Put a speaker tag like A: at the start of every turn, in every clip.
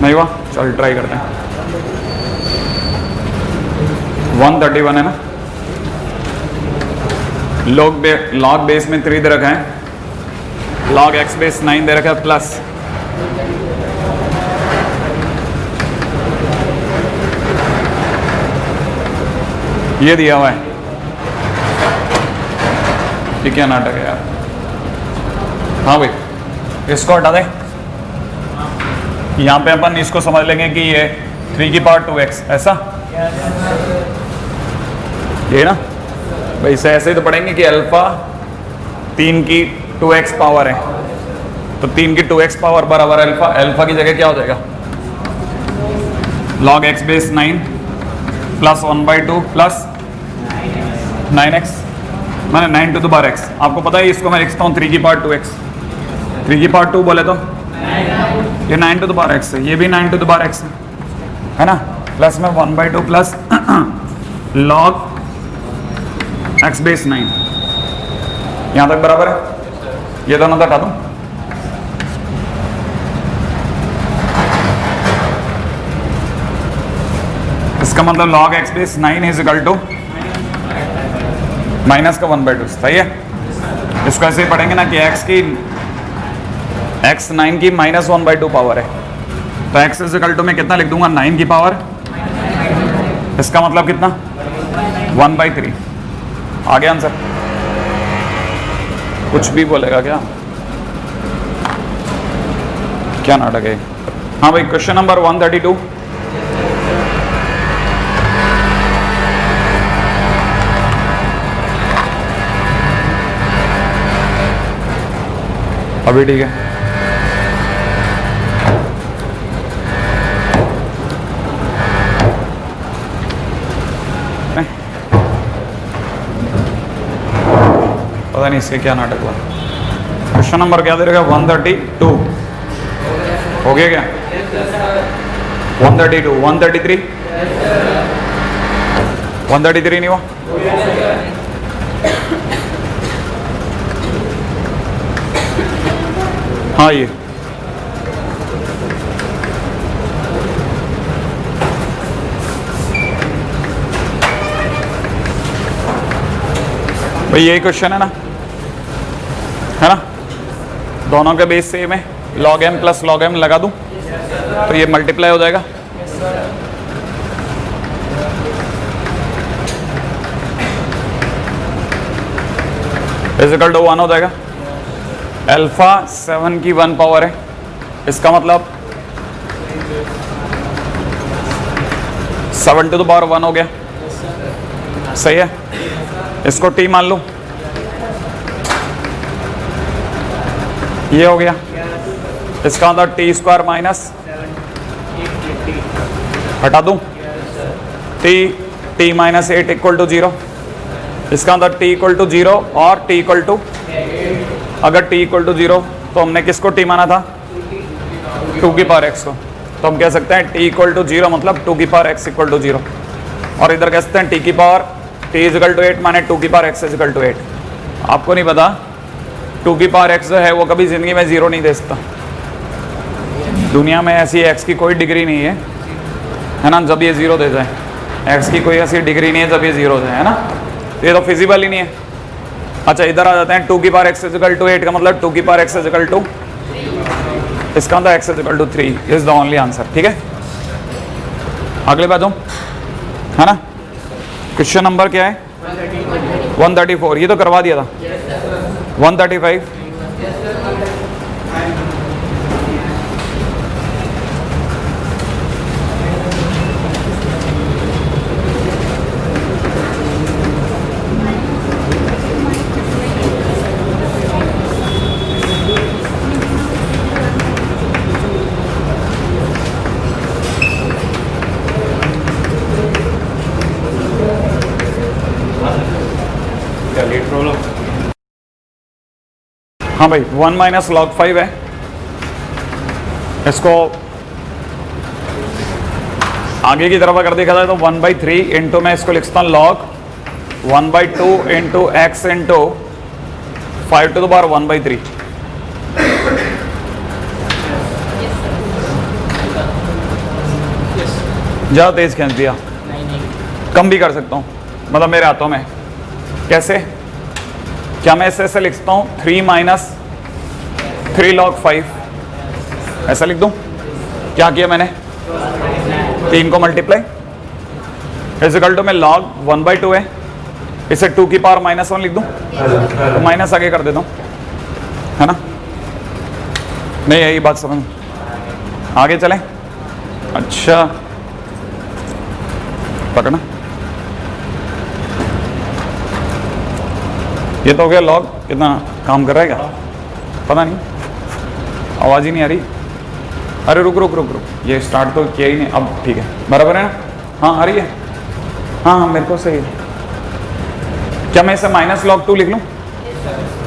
A: नहीं हुआ, चल ट्राई करते हैं। 131 है ना, लॉग बेस में 3 दे रखा है, लॉग एक्स बेस 9 दे रखा है प्लस ये दिया हुआ है। ये क्या नाटक है यार। हाँ भाई, इसको हटा दें। यहाँ पे अपन इसको समझ लेंगे कि ये 3 की पावर 2x, ऐसा ये ना भाई, इसे ऐसे ही तो पढ़ेंगे कि अल्फा 3 की 2x पावर है, तो 3 की 2x पावर बराबर अल्फा, अल्फा की जगह क्या हो जाएगा log x base 9 plus 1/2 plus 9x, मैंने 9 टू द पावर x। आपको पता है इसको मैं लिखता हूँ 3 की पावर 2x, 3 की पावर 2 बोले तो ये 9 टू द पावर x है, ये भी 9 टू द पावर x है ना, प्लस में 1/2 प्लस log x बेस 9। यहाँ तक बराबर है, ये दोनों तक हटा दूँ। इसका मतलब log x base 9 is equal to minus का 1/2, सही है। इसको ऐसे ही पढ़ेंगे ना कि x 9 की माइनस 1/2 पावर है, तो x इज इक्वल टू में कितना लिख दूंगा 9 की पावर, इसका मतलब कितना 1/3। आ गया आंसर। कुछ भी बोलेगा क्या, क्या नाटक है। हाँ भाई, क्वेश्चन नंबर 132। अभी ठीक है। पता नहीं इसके क्या नाटक हुआ। क्वेश्चन नंबर क्या दे रहा है 132, हो गया क्या 132, 133, 133 नहीं हुआ। हाँ ये भाई यही क्वेश्चन है ना, है ना, दोनों के बेस सेम है, log m plus log m लगा दूं तो ये मल्टीप्लाई हो जाएगा। इक्वल टू 1 हो जाएगा। अल्फा 7 की 1 पावर है, इसका मतलब 7 टू द पावर 1 हो गया, सही है। इसको t मान लो, ये हो गया। इसका मतलब t स्क्वायर माइनस हटा दूं t माइनस 8 इक्वल टू 0। इसका मतलब t इक्वल टू 0 और t इक्वल टू, अगर t इक्वल टू 0 तो हमने किसको t माना था 2 की पावर x को, तो हम कह सकते हैं t इक्वल टू 0 मतलब 2 की पावर x इक्वल टू 0। और इधर कह सकते हैं t की power t is equal to 8 माने 2 की power x is equal to 8। आपको नहीं पता 2 की पावर x जो है वो कभी ज़िंदगी में 0 नहीं दे सकता। दुनिया में ऐसी x की कोई डिग्री नहीं है ना जब ये 0 दे जाए, x की कोई ऐसी डिग्री नहीं है जब ये 0 हो जाए, है ना, ये तो फिजिबल ही नहीं है। अच्छा इधर आ जाते हैं 2 की power x is equal to 8 का मतलब 2 की power x is equal to, इसका मतलब x is equal to 3 is the only answer. ठीक है, अगले बात है ना, क्वेश्चन नंबर क्या है 134, ये तो करवा दिया था। 135, हाँ भाई 1 माइनस log 5 है, इसको आगे की तरफ अगर देखा जाए तो 1/3 इंटू मैं इसको लिखता हूँ log 1/2 into x into 5 to the power 1/3। ज़्यादा तेज खींच दिया, कम भी कर सकता हूँ, मतलब मेरे हाथों में। कैसे? क्या मैं ऐसे लिखता हूँ 3 माइनस 3 log 5, ऐसा लिख दूँ? क्या किया मैंने? 3 को मल्टीप्लाई इक्वल टू में log 1/2 है, इसे 2 की पावर -1 लिख दूँ, तो माइनस आगे कर देता हूँ, है ना? नहीं यही बात समझ, आगे चलें। अच्छा पकड़ना, ये तो हो गया log। कितना काम कर रहा है क्या पता नहीं, आवाज़ ही नहीं आ रही। अरे रुक रुक रुक रुक, ये स्टार्ट तो किया ही नहीं। अब ठीक है, बराबर है ना? हाँ आ रही है, हाँ हाँ मेरे को सही है। क्या मैं इसे -log 2 लिख लूँ?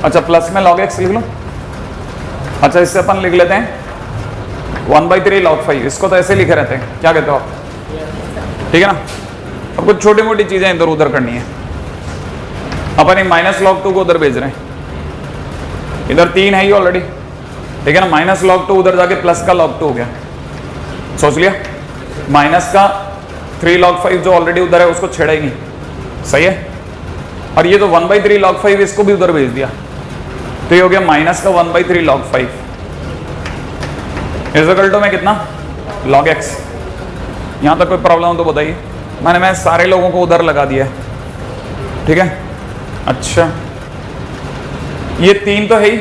A: अच्छा प्लस में log x लिख लूँ? अच्छा इससे अपन लिख लेते हैं 1/3 log 5, इसको तो ऐसे लिखे रहते हैं, क्या कहते हो आप? ठीक है ना? अब कुछ छोटी मोटी चीज़ें इधर उधर करनी है। अपन एक -log 2 को उधर भेज रहे हैं, इधर 3 है ही ऑलरेडी, ठीक है ना? -log 2 उधर जाके प्लस का log 2 हो गया, सोच लिया। माइनस का 3 log 5 जो ऑलरेडी उधर है उसको छेड़ा ही नहीं, सही है। और ये तो 1/3 log 5 इसको भी उधर भेज दिया, तो ये हो गया माइनस का 1/3 log 5 इक्वल टू में कितना? log x। यहाँ तक कोई प्रॉब्लम हो तो बताइए। मैं सारे लोगों को उधर लगा दिया है, ठीक है? अच्छा ये 3 तो है ही,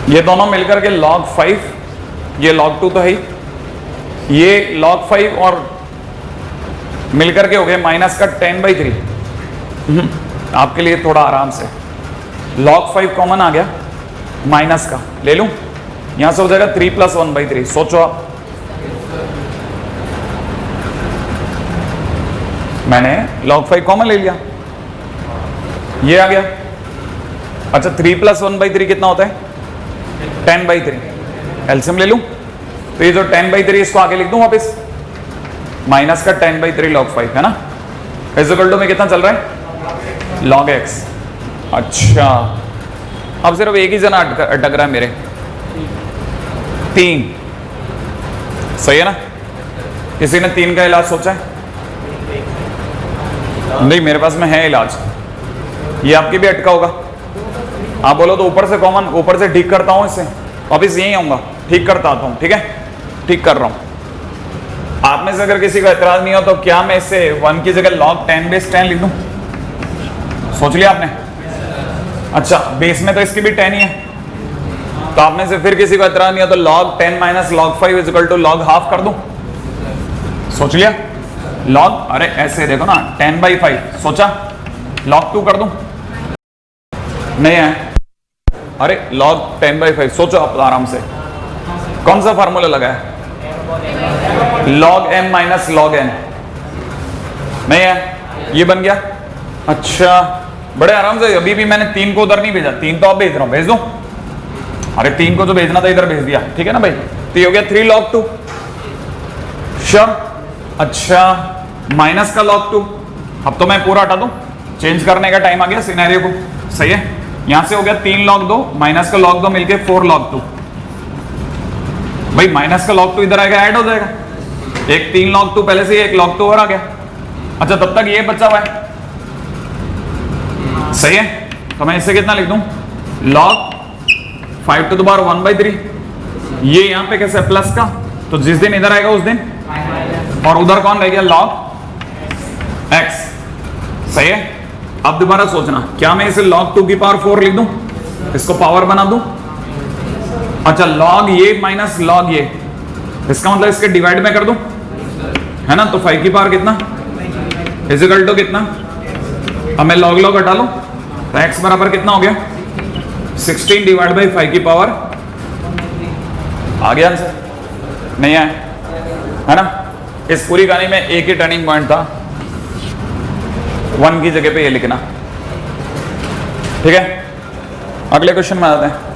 A: ये दोनों मिलकर के log 5, ये log 2 तो है ही, ये log 5 और मिलकर के हो गए माइनस का 10/3। आपके लिए थोड़ा आराम से log 5 कॉमन आ गया, माइनस का ले लूं, यहां से हो जाएगा 3 + 1/3। सोचो आप, मैंने log 5 कॉमन ले लिया, ये आ गया। अच्छा 3 + 1/3 कितना होता है? 10/3। एलसीएम ले लूं, तो ये जो 10/3 इसको आगे लिख दूं वापस, माइनस का 10/3 log 5, है ना? इक्वल टू में कितना चल रहा है? log x। अच्छा अब सिर्फ एक ही जना अटक रहा है मेरे, 3, सही है ना? किसी ने 3 का इलाज सोचा है? नहीं मेरे पास में है इलाज, ये आपके भी अटका होगा। आप बोलो तो ऊपर से कॉमन, ऊपर से ठीक करता हूं, इससे वापिस यहीं आऊंगा, ठीक करता आता हूं, ठीक है? ठीक कर रहा हूं। आप में से अगर किसी को एतराज नहीं हो तो क्या मैं इससे 1 की जगह log 10/10 लिख दूं? सोच लिया आपने? अच्छा बेस में तो इसकी भी 10 ही है, तो आप में से फिर किसी को एतराज नहीं हो तो log 10 - log 5 equal to log ½ कर दूं? सोच लिया? log, अरे ऐसे देखो ना, 10/5 सोचा, log 2 कर दूं? नहीं है, अरे log 10/5 सोचो आप आराम से, कौन सा फार्मूला लगा है? log m - log n, नहीं है, ये बन गया। अच्छा बड़े आराम से, अभी भी मैंने 3 को उधर नहीं भेजा, 3 तो आप भेज रहा हूं, भेज दूं? अरे 3 को जो भेजना था इधर भेज दिया, ठीक है ना भाई? तो ये हो गया 3 log 2, श्योर? अच्छा माइनस का log 2, अब तो मैं पूरा हटा दूं, चेंज करने का टाइम आ गया सिनेरियो को, सही है? यहां से हो गया 3 log 2 माइनस का log 2 मिलके 4 log 2। भाई माइनस का log 2 इधर आएगा, ऐड हो जाएगा, एक 3 log 2 पहले से एक log 2 और आ गया। अच्छा तब तक ये बचा हुआ है, सही है? तो मैं इससे कितना लिख दूं? log 5 to the power 1/3। ये यहां पे कैसे प्लस का, तो जिस दिन इधर आएगा उस दिन, और उधर कौन रह गया? log x, सही है? अब दोबारा सोचना, क्या मैं इसे log 2 की पावर 4 लिख दूं, इसको पावर बना दूं? अच्छा log ये माइनस log ये, इसका मतलब इसके डिवाइड में कर दूं, है ना? तो 5 की पावर कितना इक्वल टू कितना? अब मैं log log हटा लूं, तो x बराबर कितना हो गया? 16 डिवाइड बाई 5 की पावर, आ गया आंसर? नहीं आया, है ना? इस पूरी कहानी में एक ही टर्निंग पॉइंट था, 1 की जगह पे ये लिखना, ठीक है? अगले क्वेश्चन में आते हैं।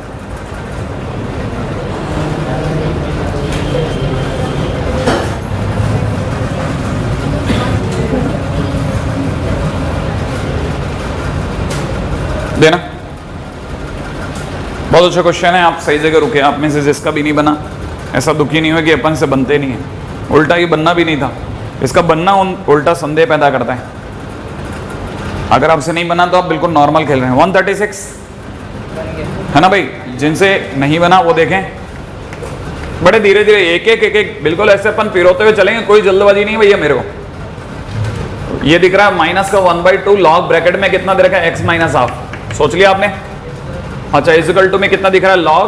A: देना, बहुत अच्छा क्वेश्चन है, आप सही जगह रुके। आप में से जिसका भी नहीं बना, ऐसा दुखी नहीं हुआ कि अपन से बनते नहीं है। उल्टा ये बनना भी नहीं था, इसका बनना उल्टा संदेह पैदा करता है। अगर आपसे नहीं बना तो आप बिल्कुल नॉर्मल खेल रहे हैं। 136 है ना भाई, जिनसे नहीं बना वो देखें, बड़े धीरे धीरे एक एक बिल्कुल ऐसे अपन पिरोते हुए चलेंगे, कोई जल्दबाजी नहीं भैया मेरे को। ये दिख रहा है माइनस का 1/2 लॉग ब्रैकेट में कितना दे रखा है, x माइनस हाफ, सोच लिया आपने। अच्छा इक्वल टू में कितना दिख रहा है, लॉग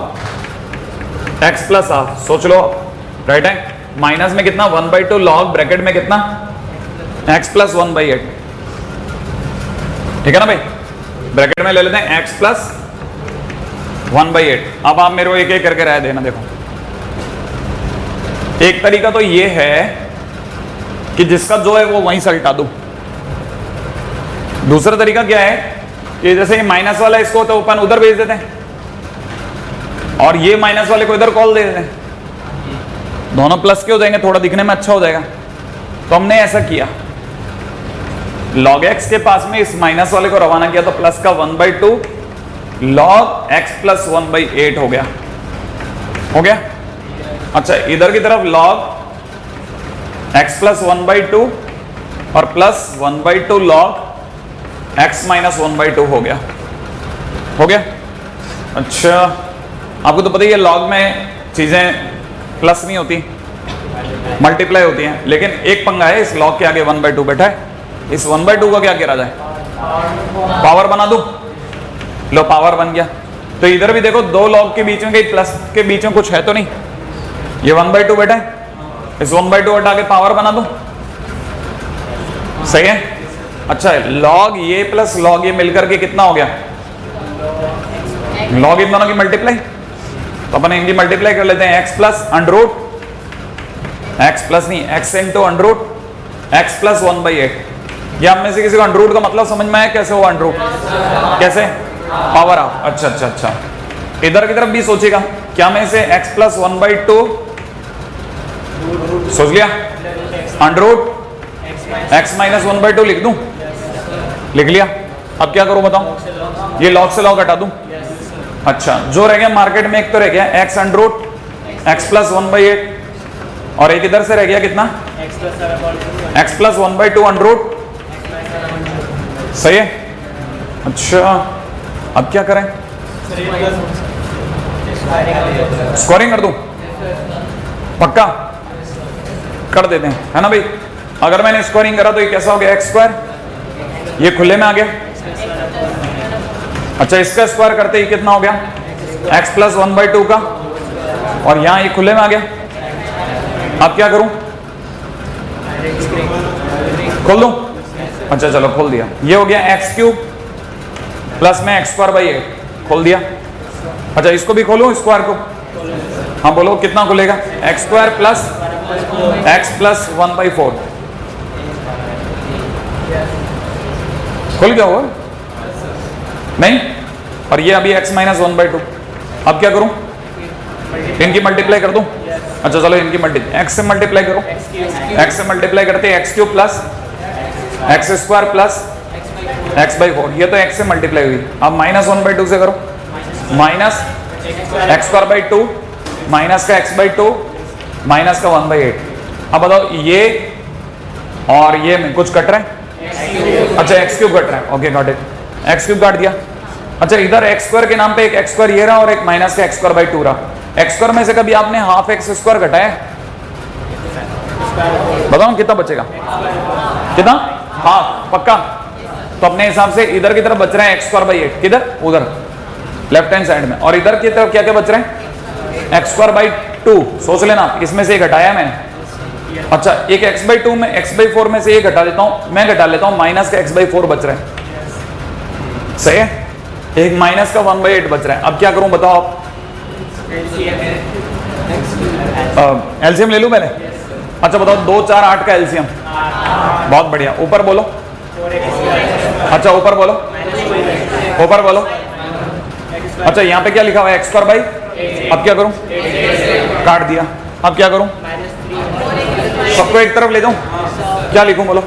A: x प्लस हाफ, सोच लो, राइट है। माइनस में कितना 1/2 लॉग ब्रैकेट में कितना x प्लस 1/8, ठीक है ना भाई। ब्रैकेट में ले लेते हैं x प्लस 1/8। अब आप मेरे को एक एक करके राय देना। देखो एक तरीका तो ये है कि जिसका जो है वो वहीं से हटा दूं। दूसरा तरीका क्या है कि जैसे ये माइनस वाला इसको तो अपन उधर भेज देते हैं और ये माइनस वाले को इधर कॉल दे देते हैं, दोनों प्लस के हो जाएंगे, थोड़ा दिखने में अच्छा हो जाएगा। तो हमने ऐसा किया, log x के पास में इस माइनस वाले को रवाना किया तो प्लस का 1/2 log x प्लस 1/8 हो गया, हो गया। अच्छा इधर की तरफ log x प्लस 1/2 और प्लस 1/2 log x माइनस 1/2 हो गया, हो गया। अच्छा आपको तो पता ही है log में चीजें प्लस नहीं होती, मल्टीप्लाई होती हैं, लेकिन एक पंगा है, इस log के आगे 1/2 बैठा है, इस 1/2 का क्या किया जाए, पावर बना दूं, लो पावर बन गया। तो इधर भी देखो दो log के बीच में कहीं प्लस के बीच में कुछ है तो नहीं, ये 1/2 बैठा है, इस 1/2 हटा के पावर बना दूं, सही है। अच्छा log ये प्लस log ये मिलकर के कितना हो गया, log इन दोनों की मल्टीप्लाई, तो अपन इनकी मल्टीप्लाई कर लेते हैं, x plus under root, x plus नहीं x into under root x plus 1/8। या हम में से किसी को अंडरूट का मतलब समझ में आया, कैसे हो अंडरूट, कैसे, पावर ऑफ। अच्छा अच्छा अच्छा, इधर की तरफ भी सोचेगा, क्या मैं इसे x प्लस 1/2 सोच लिया, अंडरूट x माइनस 1/2 लिख दूं, लिख लिया। अब क्या करूं बताओ, ये log से log हटा दूं। अच्छा जो रह गया मार्केट में, एक तो रह गया x अंडरूट x प्लस 1/8 और एक इधर से रह गया कितना, x प्लस 1/2 अंडरूट, सही है। अच्छा अब क्या करें, स्कोरिंग कर दूं, पक्का कर देते हैं, है ना भाई। अगर मैंने स्कोरिंग करा तो ये कैसा हो गया, x स्क्वायर, ये खुले में आ गया। अच्छा इसका स्क्वायर करते ही कितना हो गया, x प्लस 1/2 का, और यहां ये खुले में आ गया। अब क्या करूं, खोल दूं, अच्छा चलो खोल दिया, ये हो गया x³ प्लस में x²/8, खोल दिया। अच्छा इसको भी खोलूं, स्क्वायर को, हाँ बोलो कितना खुलेगा, x² प्लस x प्लस 1/4, खुल गया होगा नहीं, और ये अभी x माइनस 1/2। अब क्या करूं, इनकी मल्टीप्लाई कर दूं। अच्छा चलो इनकी मल्टीप्लाई, x से मल्टीप्लाई करो, x से मल्टीप्लाई करते हैं x³ plus x² plus x/4, ये तो x से मल्टीप्लाई हुई। अब माइनस 1/2 से करो, माइनस x²/2 माइनस का x/2 माइनस का 1/8। अब बताओ ये और ये में कुछ कट रहा है, अच्छा x³ कट रहा है, ओके गॉट इट, x³ काट दिया। अच्छा इधर x² के नाम पे एक x² ये रहा और एक माइनस का x²/2 रहा। x² में से कभी आपने हाफ x² घटाया, बताओ कितना बचेगा, कितना, हाफ, पक्का। तो अपने हिसाब से इधर की तरफ बच रहे हैं x²/8, किधर, उधर लेफ्ट हैंड साइड में, और इधर की तरफ क्या क्या बच रहे हैं, x²/2, सोच लेना, इसमें से एक घटाया मैंने। अच्छा एक x/2 में x/4 में से ये घटा देता हूं, मैं घटा लेता हूं, माइनस का x/4 बच रहा है, सही है। एक माइनस का 1/8 बच रहा है। अब क्या करूं बताओ आप, एलसीएम ले लूं मैंने। अच्छा बताओ 2, 4, 8 का एलसीएम, बहुत बढ़िया। ऊपर बोलो, अच्छा ऊपर बोलो, ऊपर बोलो। अच्छा यहाँ पे क्या लिखा हुआ है, x²/, अब क्या करूं, काट दिया। अब क्या करूं, सबको एक तरफ ले जाऊं, क्या लिखूं बोलो,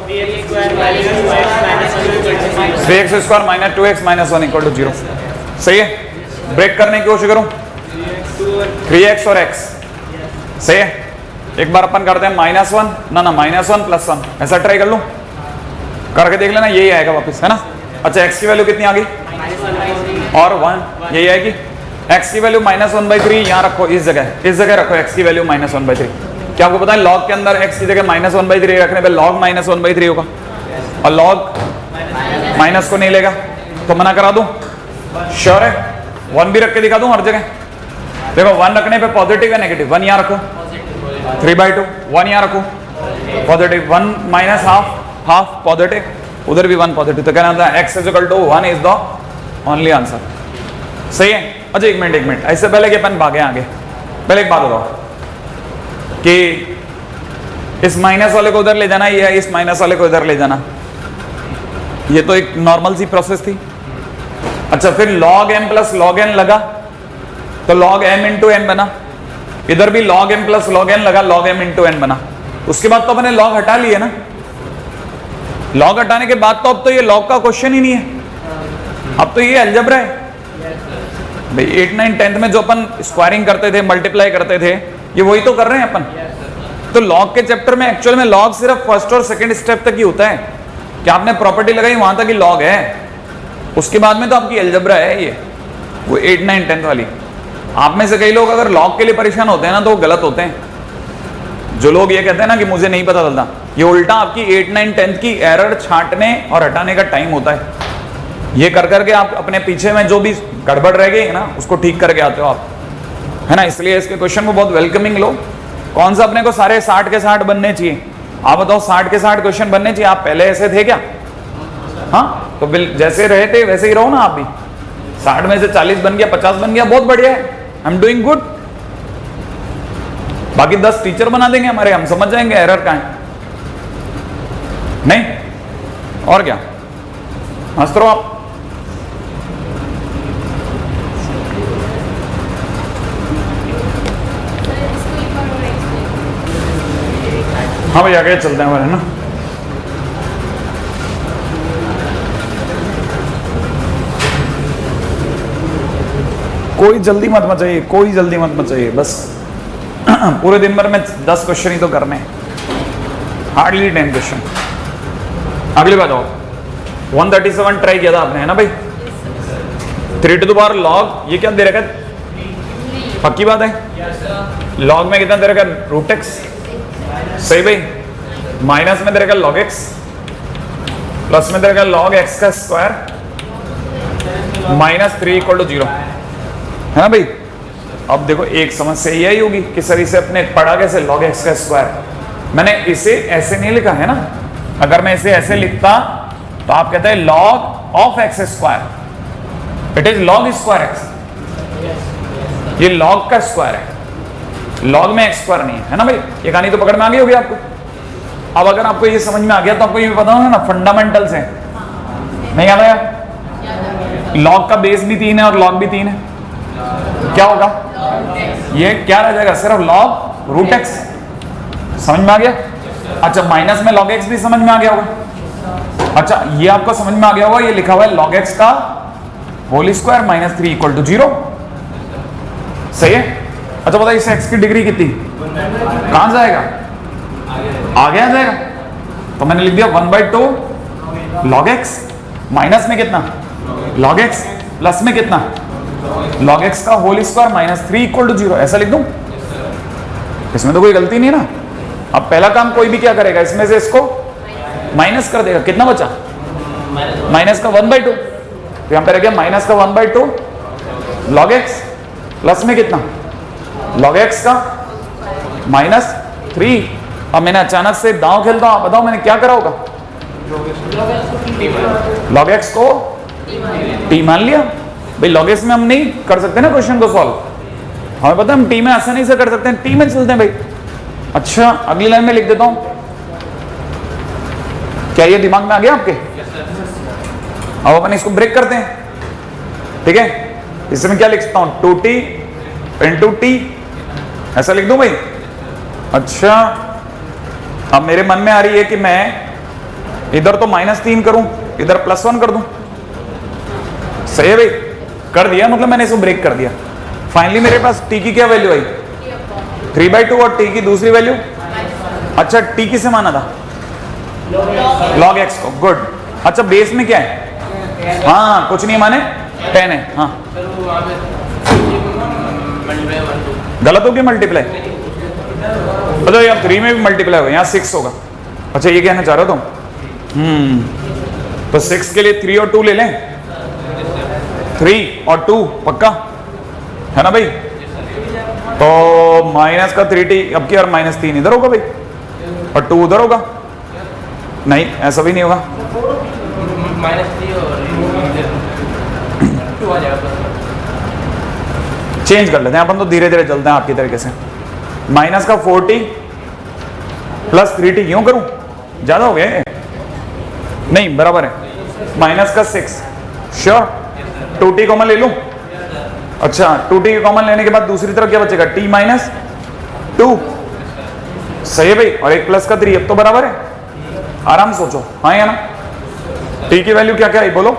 A: 3x² minus 2x minus 1 equal to 0, सही है। ब्रेक करने की कोशिश करूं, 3x और x, सही है। एक बार अपन करते हैं -1, ना -1 +1, ऐसा ट्राई कर लूं, करके देख लेना, यही आएगा वापस, है ना। अच्छा x की वैल्यू कितनी आ गई, और 1, यही आएगी। x की वैल्यू -1/3 यहाँ रखो, इस जगह रखो x की वैल्यू -1/3। क्या आपको पता है log के अंदर x की जगह -1/3 रखने पे log -1/3 होगा, और log माइनस को नहीं लेगा, तो मना करा दूं, श्योर है। 1 भी रख के दिखा दूं हर जगह, देखो 1 रखने पे पॉजिटिव है नेगेटिव, 1 यहाँ रखो, 3/2, 1 यहाँ रखो पॉजिटिव, 1 माइनस हाफ पॉजिटिव, उधर भी 1 पॉजिटिव, तो कहना था x = 1 is the only answer. सही है। अच्छा एक मिनट, ऐसे पहले कि अपन भागे आगे, पहले एक बात बताओ कि इस माइनस वाले को उधर ले जाना या इस माइनस वाले को इधर ले जाना, ये तो एक नॉर्मल सी प्रोसेस थी। अच्छा फिर log m + log n लगा तो log m × n बना, इधर भी log m + log n लगा, log m × n बना। उसके बाद तो अपने log हटा लिए ना, log हटाने के बाद तो अब तो ये log का क्वेश्चन ही नहीं है, अब तो ये अलजेब्रा है भाई। 8, 9, 10 में जो अपन स्क्वायरिंग करते थे, मल्टीप्लाई करते थे, ये वही तो कर रहे हैं अपन। तो log के चैप्टर में एक्चुअल में log सिर्फ फर्स्ट और सेकंड स्टेप तक ही होता है, कि आपने प्रॉपर्टी लगाई वहां तक ही log है, उसके बाद में तो आपकी अलजेब्रा है ये, वो 8, 9, 10 वाली। आप में से कई लोग अगर log के लिए परेशान होते हैं ना, तो वो गलत होते हैं। जो लोग ये कहते हैं ना कि मुझे नहीं पता चलता, ये उल्टा आपकी 8, 9, 10 की एरर छांटने और हटाने का टाइम होता है। ये कर करके आप अपने पीछे में जो भी गड़बड़ रह गई है ना, उसको ठीक करके आते हो आप, है ना। इसलिए इसके क्वेश्चन को बहुत वेलकमिंग लो। कौन सा अपने को सारे 60 के 60 बनने चाहिए, आप बताओ 60 के 60 क्वेश्चन बनने चाहिए। आप पहले ऐसे थे क्या? हाँ, तो जैसे रहे थे वैसे ही रहो ना आप भी। 60 में से 40 बन गया, 50 बन गया, बहुत बढ़िया है, आई एम डूइंग गुड। बाकी 10 टीचर बना देंगे हमारे, हम समझ जाएंगे एरर कहाँ है, नहीं और क्या। हंसते रहो आप। हाँ भाई आगे चलते हैं हमारे ना। कोई जल्दी मत मचाइए, कोई जल्दी मत मचाइए, बस पूरे दिन भर में 10 क्वेश्चन ही तो करने हैं, हार्डली 10 क्वेश्चन। अगली बात आओ, 137 ट्राई किया था आपने, है ना भाई। 3 log, ये क्या दे रखा है, पक्की बात है। log में कितना दे रखा है, √x, सही भाई। माइनस में दे रखा log x, प्लस में दे रखा log x का स्क्वायर, -3 = 0, है ना भाई। अब देखो एक समस्या यही होगी कि सर इसे अपने पढ़ा कैसे, log x का स्क्वायर। मैंने इसे ऐसे नहीं लिखा है ना, अगर मैं इसे ऐसे लिखता तो आप कहते हैं log of x², it is log square x, ये log का स्क्वायर है, log में x² नहीं है ना भाई। ये कहानी तो पकड़ में आ गई होगी आपको। अब अगर आपको ये समझ में आ गया तो आपको ये पता होगा ना फंडामेंटल्स है, नहीं याद आया। log का बेस भी 3 है और log भी 3 है, क्या होगा, ये क्या रह जाएगा, सिर्फ log √x, समझ में आ गया। अच्छा माइनस में log x भी समझ में आ गया होगा। अच्छा ये आपको समझ में आ गया होगा, ये लिखा हुआ है log x का होल स्क्वायर -3 = 0, सही है। अच्छा बताइए इस x की डिग्री कितनी, कहां जाएगा, आगे आ जाएगा। तो मैंने लिख दिया 1/2 log x, माइनस में कितना log x, प्लस में कितना log x का होल स्क्वायर -3 = 0, ऐसा लिख दूं। इसमें तो कोई गलती नहीं है ना। अब पहला काम कोई भी क्या करेगा, इसमें से इसको माइनस कर देगा, कितना बचा, माइनस का 1/2, तो यहां पे रह गया माइनस का 1/2 log x, प्लस में कितना log x का -3। अब मैंने अचानक से दांव खेलता हूं, आप बताओ मैंने क्या करा होगा, log x को t मान लिया भाई। log x में हम नहीं कर सकते ना क्वेश्चन को सॉल्व, हमें पता है हम t में आसानी से कर सकते हैं, t में चलते हैं भाई। अच्छा अगली लाइन में लिख देता हूं, क्या ये दिमाग में आ गया आपके। अब अपन इसको ब्रेक करते हैं, ठीक है। इसमें क्या लिख सकता हूं, 2t × t, ऐसा लिख दूं भाई। अच्छा अब मेरे मन में आ रही है कि मैं इधर तो -3 करूं, इधर +1 कर दूं, सही है भाई। कर दिया, मतलब मैंने इसको ब्रेक कर दिया। फाइनली मेरे पास t की क्या वैल्यू आई, 3/2 और t की दूसरी वैल्यू, अच्छा t किसे माना था? log x को, गुड। अच्छा बेस में क्या है? हाँ कुछ नहीं माने 10 है, हाँ गलत हो गया मल्टीप्लाई, अच्छा यहाँ 3 में भी मल्टीप्लाई होगा, यहाँ 6 होगा। अच्छा ये कहना चाह रहे हो तुम? तो 6 के लिए 3 और 2 ले लें, 3 और 2 पक्का है ना भाई? तो माइनस का 3t अब की, और -3 इधर होगा भाई और 2 उधर होगा, नहीं ऐसा भी नहीं होगा, चेंज कर लेते हैं अपन तो, धीरे धीरे चलते हैं आपकी तरीके से। माइनस का 4t प्लस 3t क्यों करूं, ज्यादा हो गया नहीं, बराबर है। माइनस का 6, श्योर 2t कॉमन ले लूं, अच्छा 2t कॉमन लेने के बाद दूसरी तरफ क्या बचेगा? t माइनस 2, सही है भाई, और 1 प्लस का 3, अब तो बराबर है, आराम सोचो, हाँ या ना? t की वैल्यू क्या क्या है बोलो?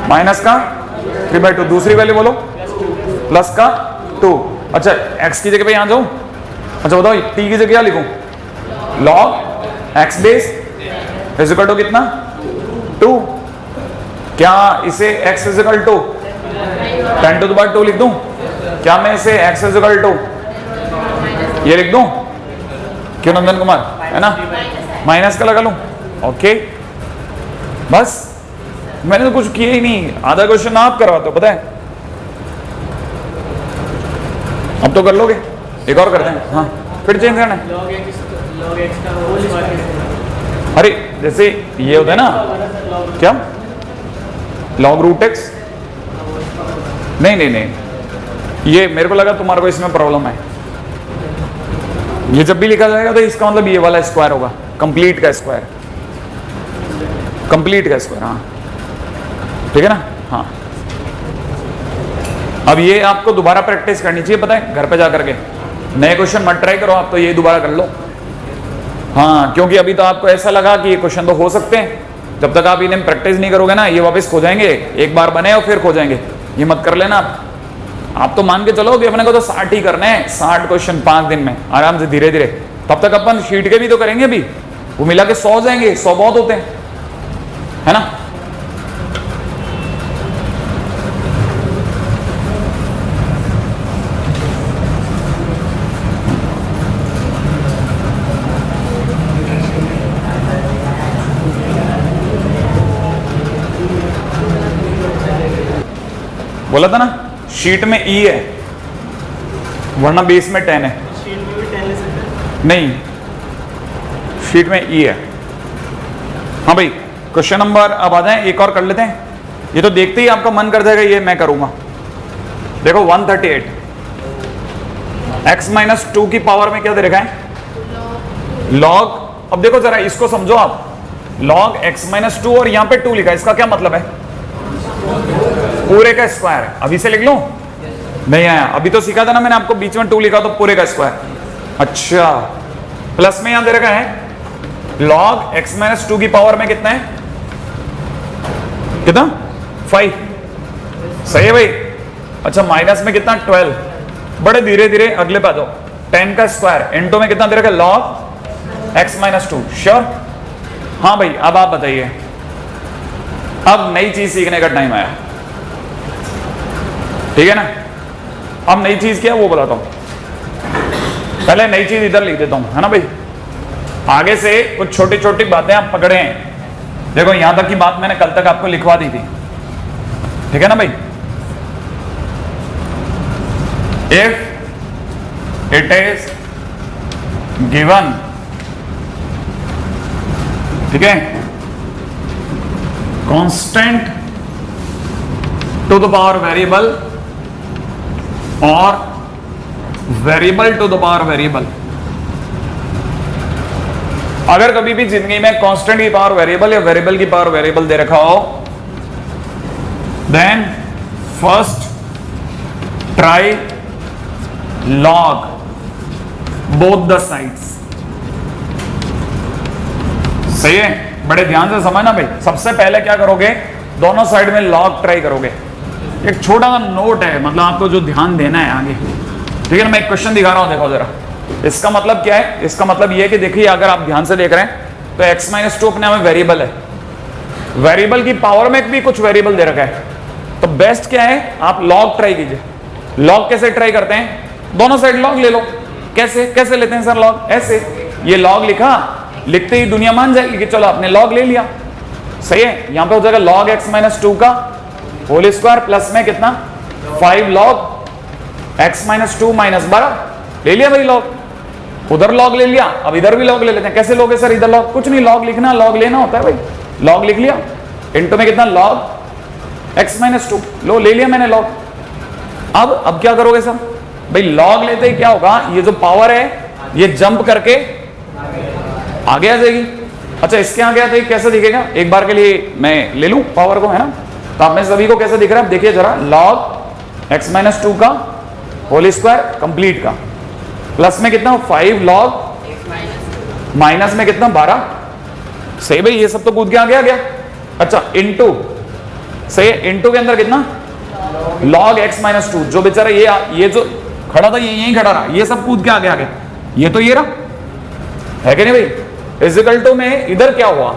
A: माइनस का 3/2, दूसरी वैल्यू बोलो प्लस का 2। अच्छा x की जगह पे यहां जाऊं, अच्छा बताओ t की जगह क्या लिखूं? log x base is equal to कितना? 2। क्या इसे x इज इक्वल टू 10⁻² लिख दूं? क्या मैं इसे x इज इक्वल टू ये लिख दूं? क्यों नंदन कुमार, है ना? माइनस का लगा लूं, ओके बस, मैंने तो कुछ किया ही नहीं, आधा क्वेश्चन आप करवाते हो पता है, अब तो कर लोगे, एक और करते हैं, हाँ फिर चेंज करना है। अरे जैसे ये होता है ना, क्या log रूट x, नहीं नहीं नहीं, ये मेरे को लगा तुम्हारे को इसमें प्रॉब्लम है, ये जब भी लिखा जाएगा तो इसका मतलब ये वाला स्क्वायर होगा, कंप्लीट का स्क्वायर, कंप्लीट का स्क्वायर, हाँ ठीक है ना, हाँ। अब ये आपको दोबारा प्रैक्टिस करनी चाहिए, पता है, घर पे जा करके नए क्वेश्चन मत ट्राई करो आप, तो ये दोबारा कर लो, हाँ क्योंकि अभी तो आपको ऐसा लगा कि ये क्वेश्चन तो हो सकते हैं, जब तक आप इन्हें प्रैक्टिस नहीं करोगे ना ये वापस खो जाएंगे, एक बार बने और फिर खो जाएंगे, ये मत कर लेना आप तो मान के चलो कि अपने को तो 60 ही करने हैं, 60 क्वेश्चन 5 दिन में आराम से धीरे धीरे, तब तक अपन शीट के भी तो करेंगे, अभी वो मिला के 100 जाएंगे, 100 बहुत होते हैं, है ना? बोला था ना शीट में ई है वरना बेस में 10 है,
B: शीट में भी 10 ले सकते हैं?
A: नहीं शीट में ई है। हाँ भाई क्वेश्चन नंबर, अब आ जाए एक और कर लेते हैं, ये तो देखते ही आपका मन कर जाएगा ये मैं करूंगा। देखो 138 x - 2 की पावर में क्या दे रखा है? log, अब देखो जरा इसको समझो आप, log x - 2 और यहां पे 2 लिखा है, इसका क्या मतलब है? पूरे का स्क्वायर है। अभी से लिख लूं? नहीं आया, अभी तो सीखा था ना मैंने आपको, बीच में 2 लिखा तो पूरे का स्क्वायर। अच्छा प्लस में यहां दे रखा है log x - 2 की पावर में कितना है? कितना? 5, सही है भाई। अच्छा माइनस में कितना? 12, बड़े धीरे धीरे अगले पे आ जाओ, 10 का स्क्वायर इनटू में कितना दे रखा है? log x - 2, sure? हाँ भाई अब आप बताइए, अब नई चीज सीखने का टाइम आया, ठीक है ना? अब नई चीज क्या है वो बताता हूं, पहले नई चीज इधर लिख देता हूं, है ना भाई? आगे से कुछ छोटी छोटी बातें आप पकड़े हैं, देखो यहां तक की बात मैंने कल तक आपको लिखवा दी थी, ठीक है ना भाई? इफ इट इज गिवन, ठीक है, constant to the power variable और variable to the power variable, अगर कभी भी जिंदगी में कांस्टेंट की पावर वेरिएबल या वेरिएबल की पावर वेरिएबल दे रखा हो, then first try log both the sides, सही है? बड़े ध्यान से समझना भाई, सबसे पहले क्या करोगे? दोनों साइड में लॉग ट्राई करोगे। एक छोटा सा नोट है, मतलब आपको जो ध्यान देना है आगे, ठीक है ना। मैं एक क्वेश्चन दिखा रहा हूं, देखो जरा। इसका मतलब क्या है? इसका मतलब ये है कि देखिए, अगर आप ध्यान से देख रहे हैं तो x-2 अपने आप में वेरिएबल है, वेरिएबल की पावर में भी कुछ वेरिएबल दे रखा है। तो बेस्ट क्या है, आप लॉग ट्राई कीजिए। लॉग कैसे ट्राई करते हैं? दोनों साइड लॉग ले लो। कैसे कैसे लेते हैं सर लॉग? ऐसे, ये लॉग लिखा, लिखते ही दुनिया मान जाएगी कि चलो आपने लॉग ले लिया। सही है। यहां पे हो जाएगा log x-2 का होल स्क्वायर प्लस में कितना 5 log x-2 माइनस 12 ले लिया भाई लॉग। उधर लॉग ले लिया, अब इधर भी लॉग ले लेते हैं। कैसे लोगे सर इधर लॉग? कुछ नहीं, लॉग लिखना, लॉग लेना होता है भाई। लॉग लिख लिया, इनटू में कितना log x-2 लो, ले लिया मैंने लॉग। अब क्या करोगे सर? भाई लॉग लेते ही क्या होगा, ये जो पावर है ये जंप करके आगे आ जाएगी। अच्छा, इसके आगे आता है कैसे दिखेगा? एक बार के लिए मैं ले लूं पावर को, है ना। तो आप में सभी को कैसे दिख रहा है देखिए जरा। log x-2 का होल स्क्वायर कंप्लीट का प्लस में कितना 5 log माइनस में कितना 12। सही भाई, ये सब तो कूद के आगे आ गया। अच्छा, इनटू, सही, इनटू के अंदर कितना log x-2, जो बेचारा ये जो खड़ा था ये यहीं खड़ा रहा, ये सब कूद के आगे आ गया। ये तो ये रहा, है कि नहीं भाई? इजिकल टू में इधर क्या हुआ,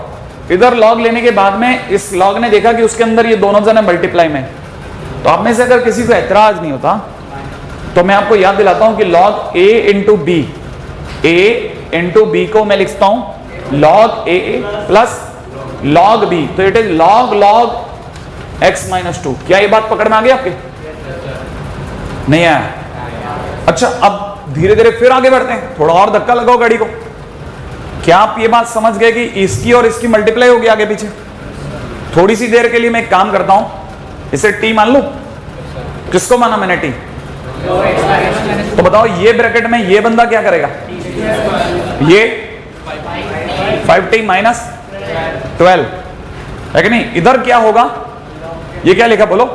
A: इधर लॉग लेने के बाद में इस लॉग ने देखा कि उसके अंदर ये दोनों जने मल्टीप्लाई में। तो आप में से अगर किसी को एतराज नहीं होता तो मैं आपको याद दिलाता हूं कि log a into b, a into b को मैं लिखता हूं log a plus log b, तो इट इज log x-2। क्या ये बात पकड़ में आ गई आपके? नहीं आया? अच्छा, अब धीरे धीरे फिर आगे बढ़ते हैं, थोड़ा और धक्का लगाओ गाड़ी को। क्या आप ये बात समझ गए कि इसकी और इसकी मल्टीप्लाई होगी आगे पीछे? थोड़ी सी देर के लिए मैं एक काम करता हूं, इसे टी मान लूं। किसको माना मैंने टी? तो बताओ ये ब्रैकेट में ये बंदा क्या करेगा? ये 5t माइनस 12 है कि नहीं? इधर क्या होगा? ये क्या लिखा बोलो?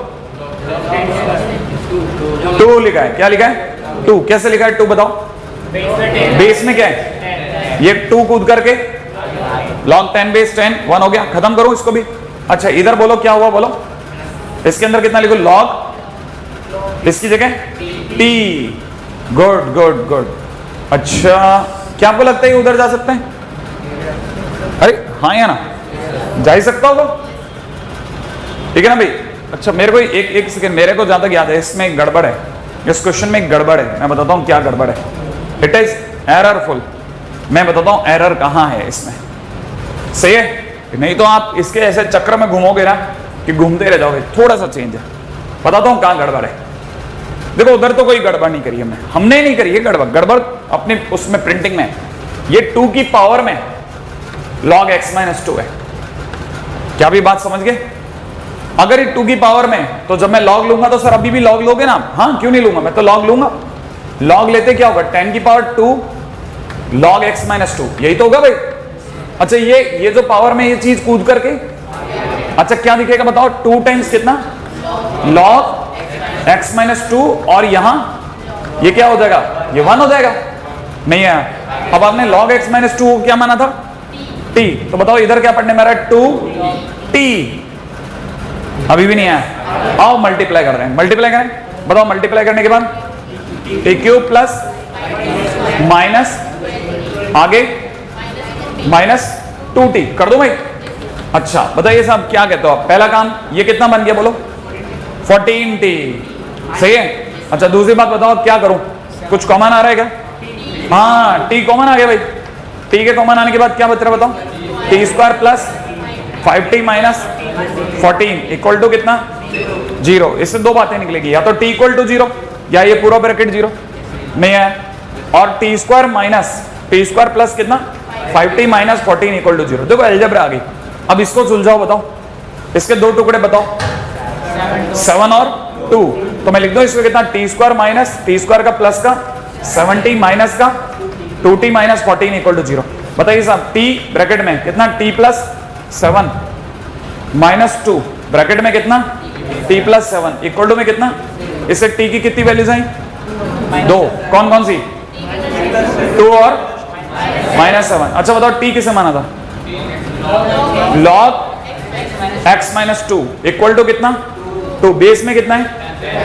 A: 2 लिखा है। क्या लिखा है? 2। कैसे लिखा है 2 बताओ? बेस में क्या है? ये 2 कूद करके log 10 बेस 10 1 हो गया। खत्म करो इसको भी। अच्छा, इधर बोलो क्या हुआ बोलो? इसके अंदर कितना लिखो? log, इसकी जगह t। Good good good. अच्छा, क्या आपको लगता है उधर जा सकते हैं? अरे हाँ या ना? जा ही सकता होगा, ठीक है ना भाई? अच्छा, मेरे को एक सेकंड, मेरे को जहां तक याद है इसमें एक गड़बड़ है, इस क्वेश्चन में एक गड़बड़ है। मैं बताता हूं क्या गड़बड़ है। It is errorful. मैं बताता हूं एरर कहां है इसमें। सही है? नहीं तो आप इसके ऐसे चक्र में घूमोगे ना कि घूमते रह जाओगे। थोड़ा सा चेंज है, बताता हूं कहां गड़बड़ है। देखो, उधर तो कोई गड़बड़ नहीं करी हमने नहीं करी है गड़बड़। गड़बड़ अपने उसमें प्रिंटिंग में। ये 2 की पावर में log x-2 है। क्या भी बात समझ गए? अगर ये 2 की पावर में, तो जब मैं log लूंगा तो सर अभी भी log लोगे ना आप? हाँ, क्यों नहीं लूंगा, मैं तो log लूंगा। log लेते क्या होगा? 10 की पावर 2 log x-2, यही तो होगा भाई। अच्छा, ये जो पावर में ये चीज कूद करके, अच्छा क्या दिखेगा बताओ? 2 टाइम्स कितना log x-2, और यहां ये क्या हो जाएगा? ये 1 हो जाएगा। नहीं है? अब आपने log x-2 क्या माना था? t। तो बताओ इधर क्या पढ़ने में आ रहा है? 2t। अभी भी नहीं आया? आओ मल्टीप्लाई कर रहे हैं, मल्टीप्लाई करें। बताओ मल्टीप्लाई करने के बाद t³ प्लस माइनस आगे माइनस 2t कर दो भाई। अच्छा बताइए साहब क्या कहते हो आप? पहला काम ये कितना बन गया बोलो? 14t। सही है? अच्छा, दूसरी बात बताओ क्या करूं? कुछ कॉमन आ रहा है क्या? हाँ, t कॉमन आ गया भाई। t के कॉमन आने के बाद क्या बच रहा बताओ? t² plus 5t minus 14 equal to कितना? 0। इससे दो बातें निकलेगी, या तो t इक्वल टू 0 या ये पूरा ब्रैकेट 0 नहीं है। और t² माइनस t² प्लस कितना? 5t minus 14 equal to 0। देखो अलजेब्रा आ गई। अब इसको सुलझाओ, बताओ इसके दो टुकड़े बताओ, 7 और 2। तो मैं लिख दूं इसको कितना? t² माइनस t² का प्लस का 7t माइनस का 2t माइनस 14 इक्वल टू 0। बताइए साहब t ब्रैकेट में कितना? t प्लस 7 माइनस 2 ब्रैकेट में कितना? t प्लस 7 इक्वल टू में कितना? इससे t की कितनी वैल्यूज आई? 2। कौन कौन सी? 2 और माइनस 7। अच्छा बताओ t किसे माना था? log x-2 इक्वल टू कितना? 2। बेस में कितना है?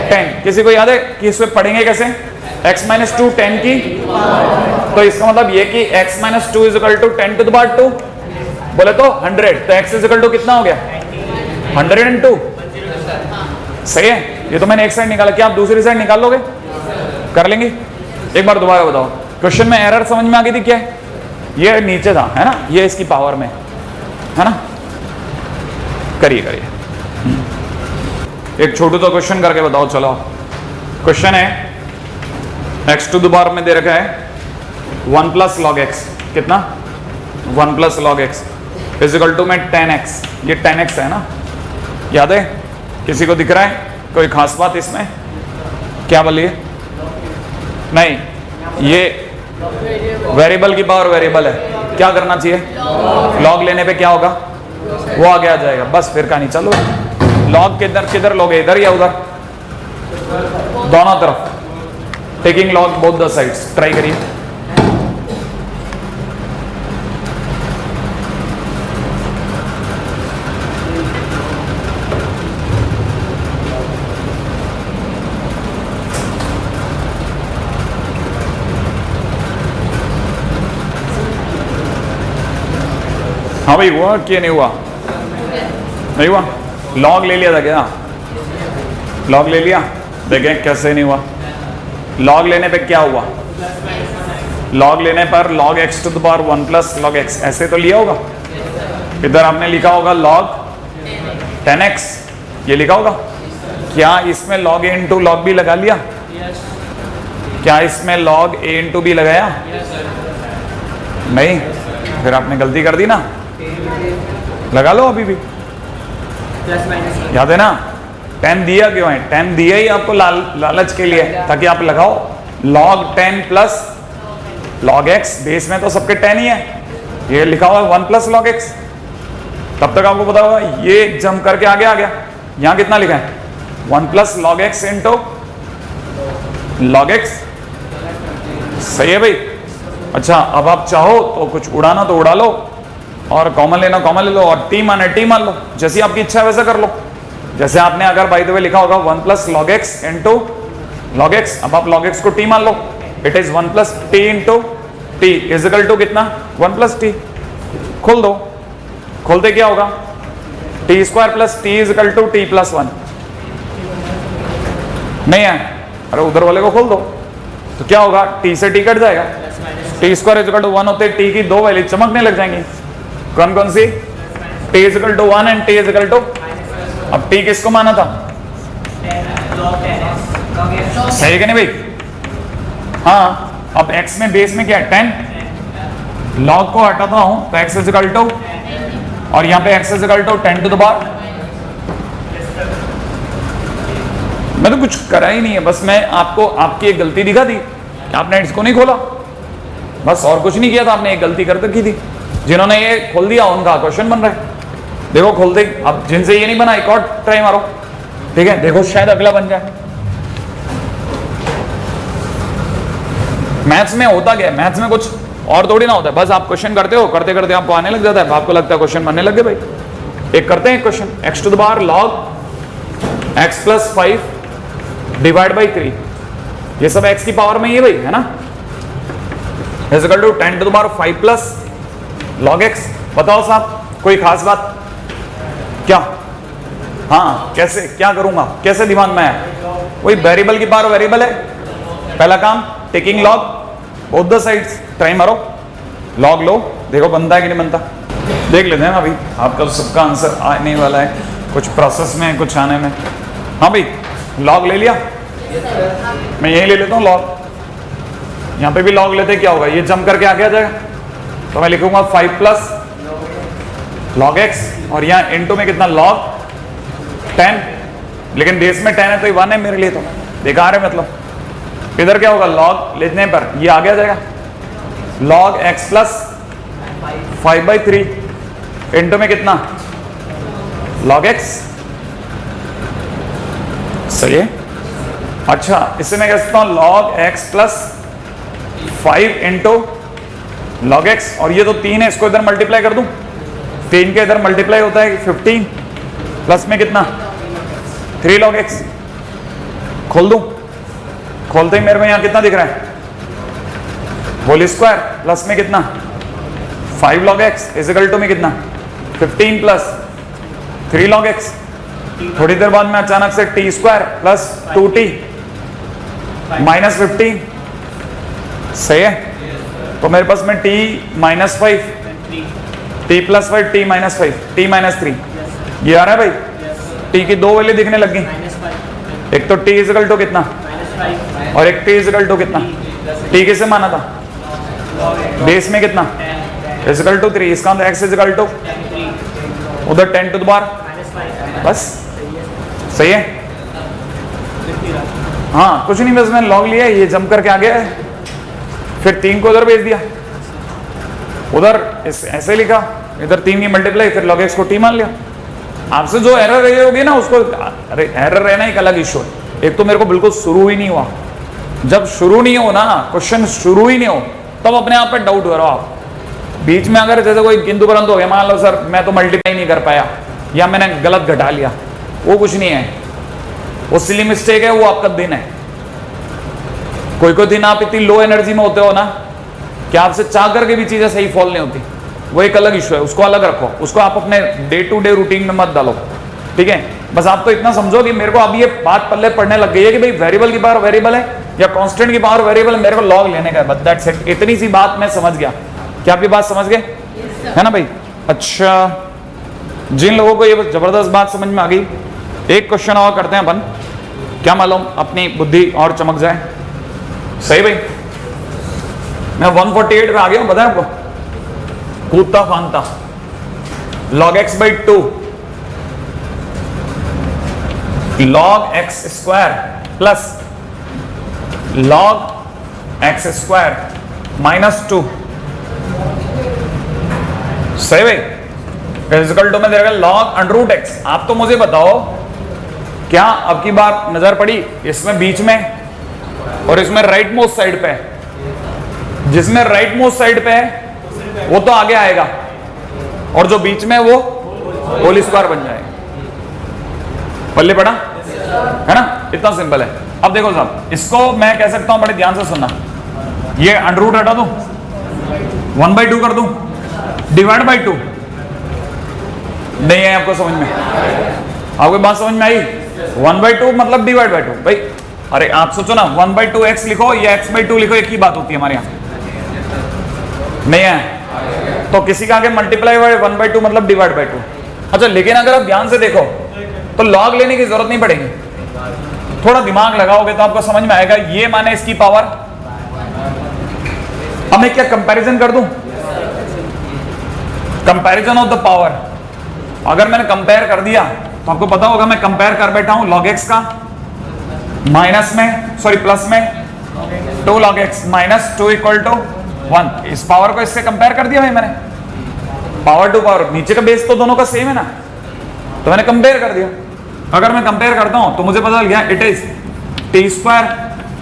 A: 10। किसी को याद है कि इसमें पढ़ेंगे कैसे? x माइनस 2 10 की, तो इसका मतलब ये कि x minus 2 is equal to 10 to the power 2, बोले तो 100, तो x इज इक्वल टू कितना हो गया? 102। सही है, ये तो मैंने एक साइड निकाला, क्या आप दूसरी साइड निकाल लोगे? कर लेंगे? एक बार दोबारा बताओ, क्वेश्चन में एरर समझ में आ गई थी क्या? ये नीचे था, है ना, ये इसकी पावर में, है ना? करिए करिए, एक छोटू तो क्वेश्चन करके बताओ। चलो, क्वेश्चन है x टू द पावर में दे रखा है 1 प्लस लॉग x, कितना? 1 plus log x physical to में 10x, ये 10x है ना, याद है? किसी को दिख रहा है कोई खास बात इसमें? क्या बोलिए? नहीं, ये वेरिएबल की पावर वेरिएबल है, क्या करना चाहिए? लॉग लेने पे क्या होगा? वो आगे आ जाएगा, बस फिर कहानी चलो। लॉग किधर किधर लोगे, इधर या उधर? दोनों तरफ, taking log both the sides, try करिए। हाँ भाई, हुआ क्या? नहीं हुआ? नहीं हुआ? लॉग ले लिया था क्या? लॉग ले लिया? देखें कैसे नहीं हुआ। लॉग लेने पे क्या हुआ? लॉग लेने पर log x to the power 1 plus log x, ऐसे तो लिया होगा। इधर आपने लिखा होगा log 10x, ये लिखा होगा। क्या इसमें log a into log b लगा लिया? क्या इसमें log a इंटू b लगाया? नहीं, फिर आपने गलती कर दी ना। लगा लो अभी भी, याद है ना? 10 दिया क्यों है? 10 दिया ही आपको लालच के लिए, ताकि आप लगाओ log 10 plus log x, base में तो सबके 10 ही है, ये लिखा हुआ 1 प्लस log x। तब तक आपको पता होगा ये जम करके आगे आ गया। यहां कितना लिखा है? 1 plus log x into log x। सही है भाई? अच्छा, अब आप चाहो तो कुछ उड़ाना तो उड़ा लो, और कॉमन लेना कॉमन ले लो, और टी माने टी मान लो, जैसी आपकी इच्छा है वैसा कर लो। जैसे आपने अगर बाय द वे लिखा होगा 1 plus log x into log x, अब आप log x को t मान लो, it is 1 plus t into t is equal to कितना? 1 प्लस टी। खोल दो, खोलते क्या होगा? T square plus t is equal to t plus 1। नहीं है? अरे उधर वाले को खोल दो, तो क्या होगा? टी से टी कट जाएगा, t square is equal to 1 होते टी की दो वैल्यू चमकने लग जाएंगी। कौन कौन सी? T is equal to 1 and t is equal to, अब टी किसको माना था? सही है नहीं भाई? हाँ, अब x में बेस में क्या है? 10, log को हटाता हूं तो x इज इक्वल टू, और यहां पे x is equal to 10 to the power. मैं तो कुछ करा ही नहीं है, बस मैं आपको आपकी एक गलती दिखा दी, आपने इसको नहीं खोला, बस और कुछ नहीं किया था। आपने एक गलती कर की थी, जिन्होंने ये खोल दिया उनका क्वेश्चन बन रहा है। देखो खोल दे, अब जिनसे ये नहीं बना एक और ट्राई मारो, ठीक है? देखो शायद अगला बन जाए। मैथ्स में होता क्या है? मैथ्स में कुछ और थोड़ी ना होता है, बस आप क्वेश्चन करते हो, करते करते आपको आने लग जाता है, आपको लगता है क्वेश्चन बनने लग गए भाई। एक करते हैं question, x to the power log x plus 5 divide by 3, ये सब x की पावर में ही है भाई, है ना? Is equal to 10 to the power 5 plus log x। बताओ साहब, कोई खास बात? क्या? हाँ, कैसे क्या करूंगा? कैसे दिमाग में है? वही वेरिएबल की पावर वेरिएबल है। पहला काम taking log both the sides, try मारो, लॉग लो, देखो बनता है कि नहीं बनता। देख लेते हैं ना अभी, आपका सबका आंसर आने वाला है, कुछ प्रोसेस में है, कुछ आने में। हाँ भाई, लॉग ले लिया, मैं यही ले लेता हूँ लॉग। यहाँ पे भी लॉग लेते, क्या होगा? ये जम करके आगे आ जाएगा, तो मैं लिखूंगा 5 प्लस log x, और यहाँ इनटू में कितना? log 10, लेकिन बेस में 10 है तो ये 1 है मेरे लिए, तो बेकार है मतलब। इधर क्या होगा? log लेने पर ये आगे आ जाएगा, log x प्लस 5/3 इनटू में कितना? log x। सही है? अच्छा, इससे मैं कह सकता हूँ log x plus 5 into log x, और ये तो 3 है, इसको इधर मल्टीप्लाई कर दूं, 3 के इधर मल्टीप्लाई होता है 15 प्लस में कितना? 3 log x। खोल दूं? खोलते ही मेरे को यहां कितना दिख रहा है? होल स्क्वायर प्लस में कितना 5 log x इजिकल टू में कितना 15 प्लस 3 log x। थोड़ी देर बाद में अचानक से T square plus 2t minus 15 सही है। तो मेरे पास में t minus 5 t plus 5 t minus 5 t minus 3 ये आ रहा है भाई। t की दो वैल्यू दिखने लग गई, एक तो t इजिकल टू कितना और एक t इजिकल टू कितना। t किसे माना था? बेस में कितना इजिकल टू 3, इसका मतलब x इजिकल टू उधर 10 टू द पावर बस सही है। हाँ कुछ नहीं, बस मैंने लॉग लिया, ये जंप करके आ गया है, फिर 3 को उधर भेज दिया, उधर ऐसे लिखा, इधर 3 की मल्टीप्लाई, फिर log x को t मान लिया। आपसे जो एरर रही होगी ना उसको, अरे एरर रहना एक अलग इशू है। एक तो मेरे को बिल्कुल शुरू ही नहीं हुआ, जब शुरू नहीं हो ना क्वेश्चन शुरू ही नहीं हो तब अपने आप पे डाउट करो आप। बीच में अगर जैसे कोई किंतु परंतु हो गया, मान लो सर मैं तो मल्टीप्लाई नहीं कर पाया या मैंने गलत घटा लिया, वो कुछ नहीं है, वो सिली मिस्टेक है, वो आपका दिन है। कोई कोई दिन आप इतनी लो एनर्जी में होते हो ना कि आपसे चाह करके भी चीजें सही फॉल नहीं होती, वो एक अलग इशू है, उसको अलग रखो, उसको आप अपने डे टू डे रूटीन में मत डालो, ठीक है। बस आप तो इतना समझो कि मेरे को अभी ये बात पल्ले पड़ने लग गई है कि भाई वेरिएबल की पावर वेरिएबल है या कांस्टेंट की पावर वेरिएबल, मेरे को लॉग लेने का है, बस दैट्स इट। इतनी सी बात मैं समझ गया। क्या आप ये बात समझ गए? है ना भाई? अच्छा, जिन लोगों को ये जबरदस्त बात समझ में आ गई, एक क्वेश्चन और करते हैं अपन, क्या मालूम अपनी बुद्धि और चमक जाए। सही भाई, मैं 148 पे आ गया हूं, बताया आपको, कूदता फांदता। log x by 2 log x square plus log x square minus 2 सही भाई, इक्वल टू में दे देगा log अंडर रूट x। आप तो मुझे बताओ, क्या अब की बार नजर पड़ी इसमें बीच में और इसमें राइट मोस्ट साइड पे है, जिसमें राइट मोस्ट साइड पे है वो तो आगे आएगा और जो बीच में वो होल स्क्वायर बन जाएगा। पल्ले पड़ा है ना, इतना सिंपल है। अब देखो साहब, इसको मैं कह सकता हूं, बड़े ध्यान से सुनना, ये अंडर रूट हटा दूं, 1/2 कर दूं, डिवाइड बाई 2 नहीं है आपको समझ में? आपको बात समझ में आई? 1/2 मतलब डिवाइड बाई 2 भाई। अरे आप सोचो ना, 1/2 x लिखो या x/2 लिखो, एक ही बात होती है हमारे यहाँ, नहीं है? तो किसी का आगे मल्टीप्लाई बाय 1/2 मतलब डिवाइड बाई 2। अच्छा, लेकिन अगर आप ध्यान से देखो तो लॉग लेने की जरूरत नहीं पड़ेगी, थोड़ा दिमाग लगाओगे तो आपको समझ में आएगा, ये माने इसकी पावर। अब मैं क्या कंपैरिजन कर दूं, कंपैरिजन ऑफ द पावर। अगर मैंने कंपेयर कर दिया तो आपको पता होगा, मैं कंपेयर कर बैठा हूं log x का माइनस में, सॉरी प्लस में 2 log x minus 2 equal to 1। इस पावर को इससे कंपेयर कर दिया भाई मैंने, पावर टू पावर, नीचे का बेस तो दोनों का सेम है ना, तो मैंने कंपेयर कर दिया। अगर मैं कंपेयर करता हूं तो मुझे पता लग गया, it is t square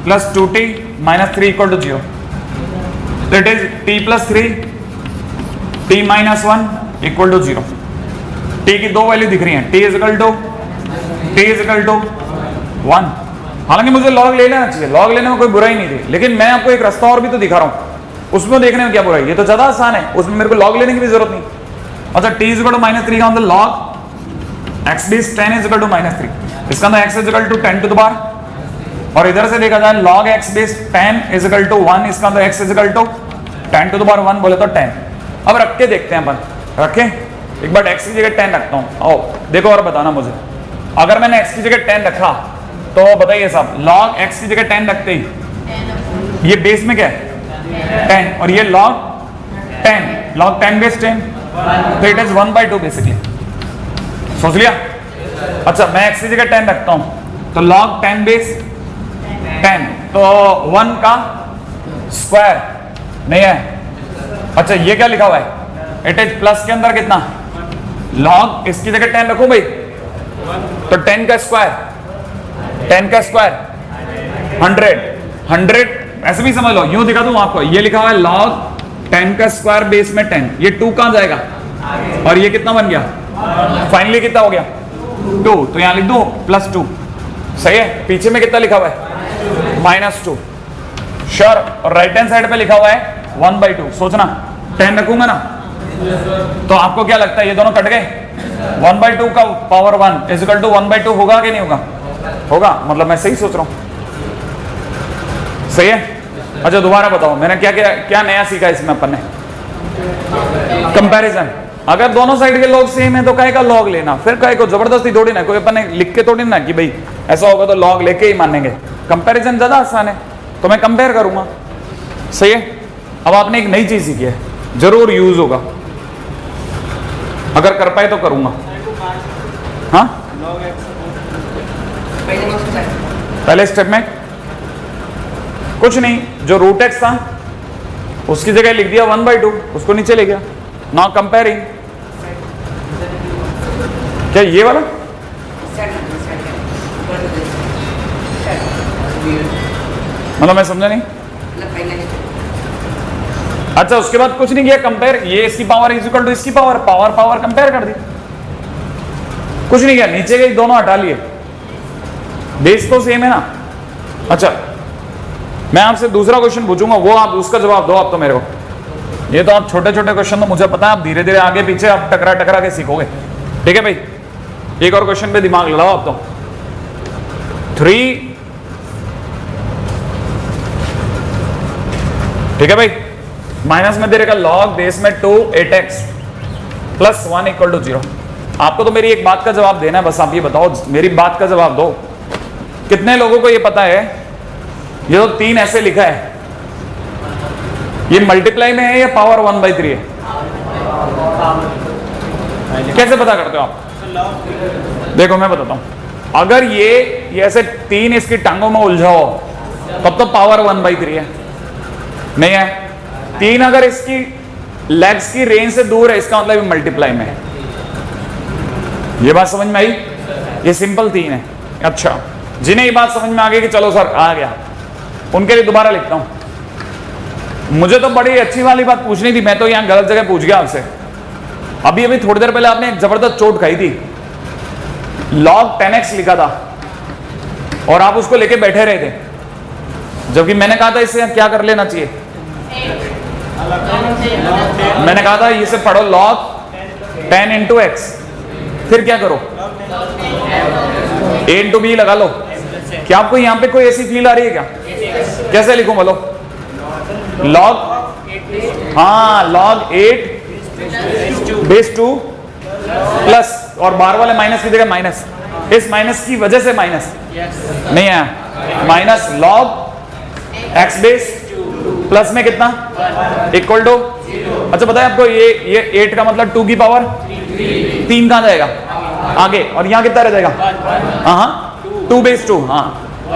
A: plus 2t minus 3 equal to 0। तो it is t plus 3 t minus 1 equal to 0। t की दो वैल्यू दिख रही है, t इज इक्वल टू 1। हालांकि मुझे लॉग ले लेना चाहिए, लॉग लेने में कोई बुराई नहीं थी, लेकिन मैं आपको एक रास्ता और भी तो दिखा रहा हूं, उसमें देखने में क्या बुराई, ये तो ज्यादा आसान है, उसमें मेरे को लॉग लेने की भी जरूरत नहीं। अच्छा, t is equal to minus 3 का मतलब log x base 10 is equal to minus 3, इसका मतलब x is equal to 10 to the power, और इधर से देखा जाए log x base 10 is equal to 1, इसका मतलब x is equal to 10 to the power 1 बोले तो 10। अब रख के देखते हैं अपन, रखें एक बार x की जगह 10 रखता हूं, आओ देखो और बताना मुझे। अगर मैंने x की जगह 10 रखा तो बताइए साहब, log x की जगह 10 रखते ही ये बेस में क्या है 10, और ये log 10 बेस 10, तो इट इज 1/2 बेसिकली। सोच लिया? अच्छा, मैं x की जगह 10 रखता हूं तो log 10 बेस 10, तो 1 का स्क्वायर नहीं है। अच्छा, ये क्या लिखा हुआ है, इट इज प्लस के अंदर कितना, log इसकी जगह 10 रखो भाई, तो 10 का स्क्वायर 100 ऐसे भी समझ लो, यूं दिखा दूं आपको, ये लिखा हुआ है log 10 का स्क्वायर बेस में 10, ये 2 कहां जाएगा, और ये कितना बन गया, फाइनली कितना हो गया 2, तो यहां लिख दो प्लस 2, सही है, पीछे में कितना लिखा हुआ है -2 श्योर, और राइट हैंड साइड पे लिखा हुआ है 1/2। सोचना 10 रखूंगा ना तो आपको क्या लगता है ये दोनों कट गए? 1/2 का पावर 1 इजिकल टू 1/2 होगा कि नहीं होगा? होगा, मतलब मैं सही सोच रहा हूं, सही है। अच्छा दोबारा बताओ मैंने क्या क्या क्या नया सीखा इसमें अपन ने? कंपैरिजन। अगर दोनों साइड के लॉग सेम है तो काहे का लॉग लेना, फिर काहे को जबरदस्ती थोड़ी ना, कोई अपन ने लिख के थोड़ी ना कि भाई ऐसा होगा तो लॉग लेके ही मानेंगे। कंपैरिजन ज्यादा आसान है तो मैं कंपेयर करूंगा, सही है। अब आपने एक नई चीज सीखी है, जरूर यूज होगा, अगर कर पाए तो करूंगा। हाँ पहले स्टेप में कुछ नहीं, जो रूट एक्स था उसकी जगह लिख दिया 1/2, उसको नीचे ले गया। नाउ कंपेयरिंग, क्या ये वाला? मतलब मैं समझा नहीं। अच्छा उसके बाद कुछ नहीं किया, कंपेयर, ये इसकी पावर इज इक्वल टू इसकी पावर, पावर कंपेयर कर दी, कुछ नहीं किया, नीचे के दोनों हटा लिए, बेस तो सेम है ना। अच्छा मैं आपसे दूसरा क्वेश्चन पूछूंगा, वो आप उसका जवाब दो आप तो मेरे को। ये तो आप छोटे छोटे क्वेश्चन तो मुझे पता है, आप धीरे धीरे आगे पीछे आप टकरा टकरा के सीखोगे, ठीक है भाई। एक और क्वेश्चन पे दिमाग लड़ाओ आप तो। 3, ठीक है भाई, माइनस में दे रहेगा लॉग बेस में 2 8x प्लस 1 इक्वल टू 0। आपको तो मेरी एक बात का जवाब देना है, बस आप ये बताओ, मेरी बात का जवाब दो। कितने लोगों को ये पता है ये तो 3 ऐसे लिखा है, ये मल्टीप्लाई में है या पावर 1/3 है? कैसे पता करते हो आप? देखो मैं बताता हूं, अगर ये ऐसे 3 इसकी टांगों में उलझाओ तब तो पावर 1/3 है, नहीं है। 3 अगर इसकी लेग्स की रेंज से दूर है इसका मतलब मल्टीप्लाई में है। ये बात समझ में आई? ये सिंपल 3 है। अच्छा जिन्हें ये बात समझ में आ गई कि चलो सर आ गया, उनके लिए दोबारा लिखता हूं। मुझे तो बड़ी अच्छी वाली बात पूछनी थी, मैं तो यहां गलत जगह पूछ गया आपसे। अभी थोड़ी देर पहले आपने एक जबरदस्त चोट खाई थी, log 10x लिखा था और आप उसको लेके बैठे रहे थे, जबकि मैंने कहा था इससे क्या कर लेना चाहिए। मैंने कहा था इसे पढ़ो log 10 into x, फिर क्या करो a into b लगा लो। क्या आपको यहां पे कोई ऐसी फील आ रही है क्या? कैसे लिखूं बोलो? log, हाँ log 8 बेस 2 प्लस, और बार वाले माइनस की जगह माइनस, इस माइनस की वजह से माइनस नहीं है, minus log x base plus में कितना इक्वल टू। अच्छा बताए आपको ये 8 का मतलब 2 की पावर 3 कहां जाएगा आगे, और यहां कितना रह जाएगा? हाँ 2 बेस 2, हाँ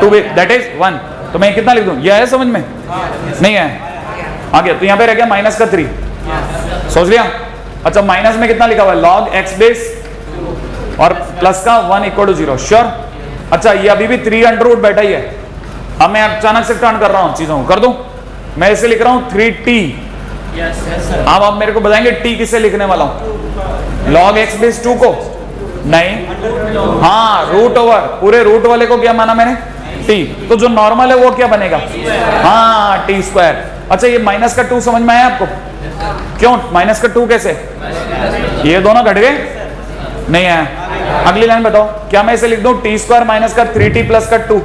A: 2 बेस दैट इज 1। तो मैं कितना लिख दूं? ये है समझ में? नहीं है आगे, तो यहां पे रह गया माइनस का 3, सोच लिया। अच्छा माइनस में कितना लिखा हुआ है? log x बेस और प्लस का 1 इक्वल टू 0, श्योर। अच्छा ये अभी भी 3 अंडर रूट बैठा ही है। अब मैं अचानक से टर्न कर रहा हूं चीजों को, कर दूं? मैं इसे लिख रहा हूं 3t। अब आप मेरे को बताएंगे t किसे लिखने वाला हूं? log x बेस 2 को? नहीं, हाँ रूट ओवर, पूरे रूट वाले को क्या माना मैंने? t। तो जो नॉर्मल है वो क्या बनेगा? हाँ t स्क्वायर। अच्छा ये माइनस का 2 समझ में आया आपको? क्यों माइनस का 2 कैसे? ये दोनों घट गए? नहीं है। अगली लाइन बताओ, क्या मैं इसे लिख दूं t स्क्वायर माइनस का 3t प्लस का 2?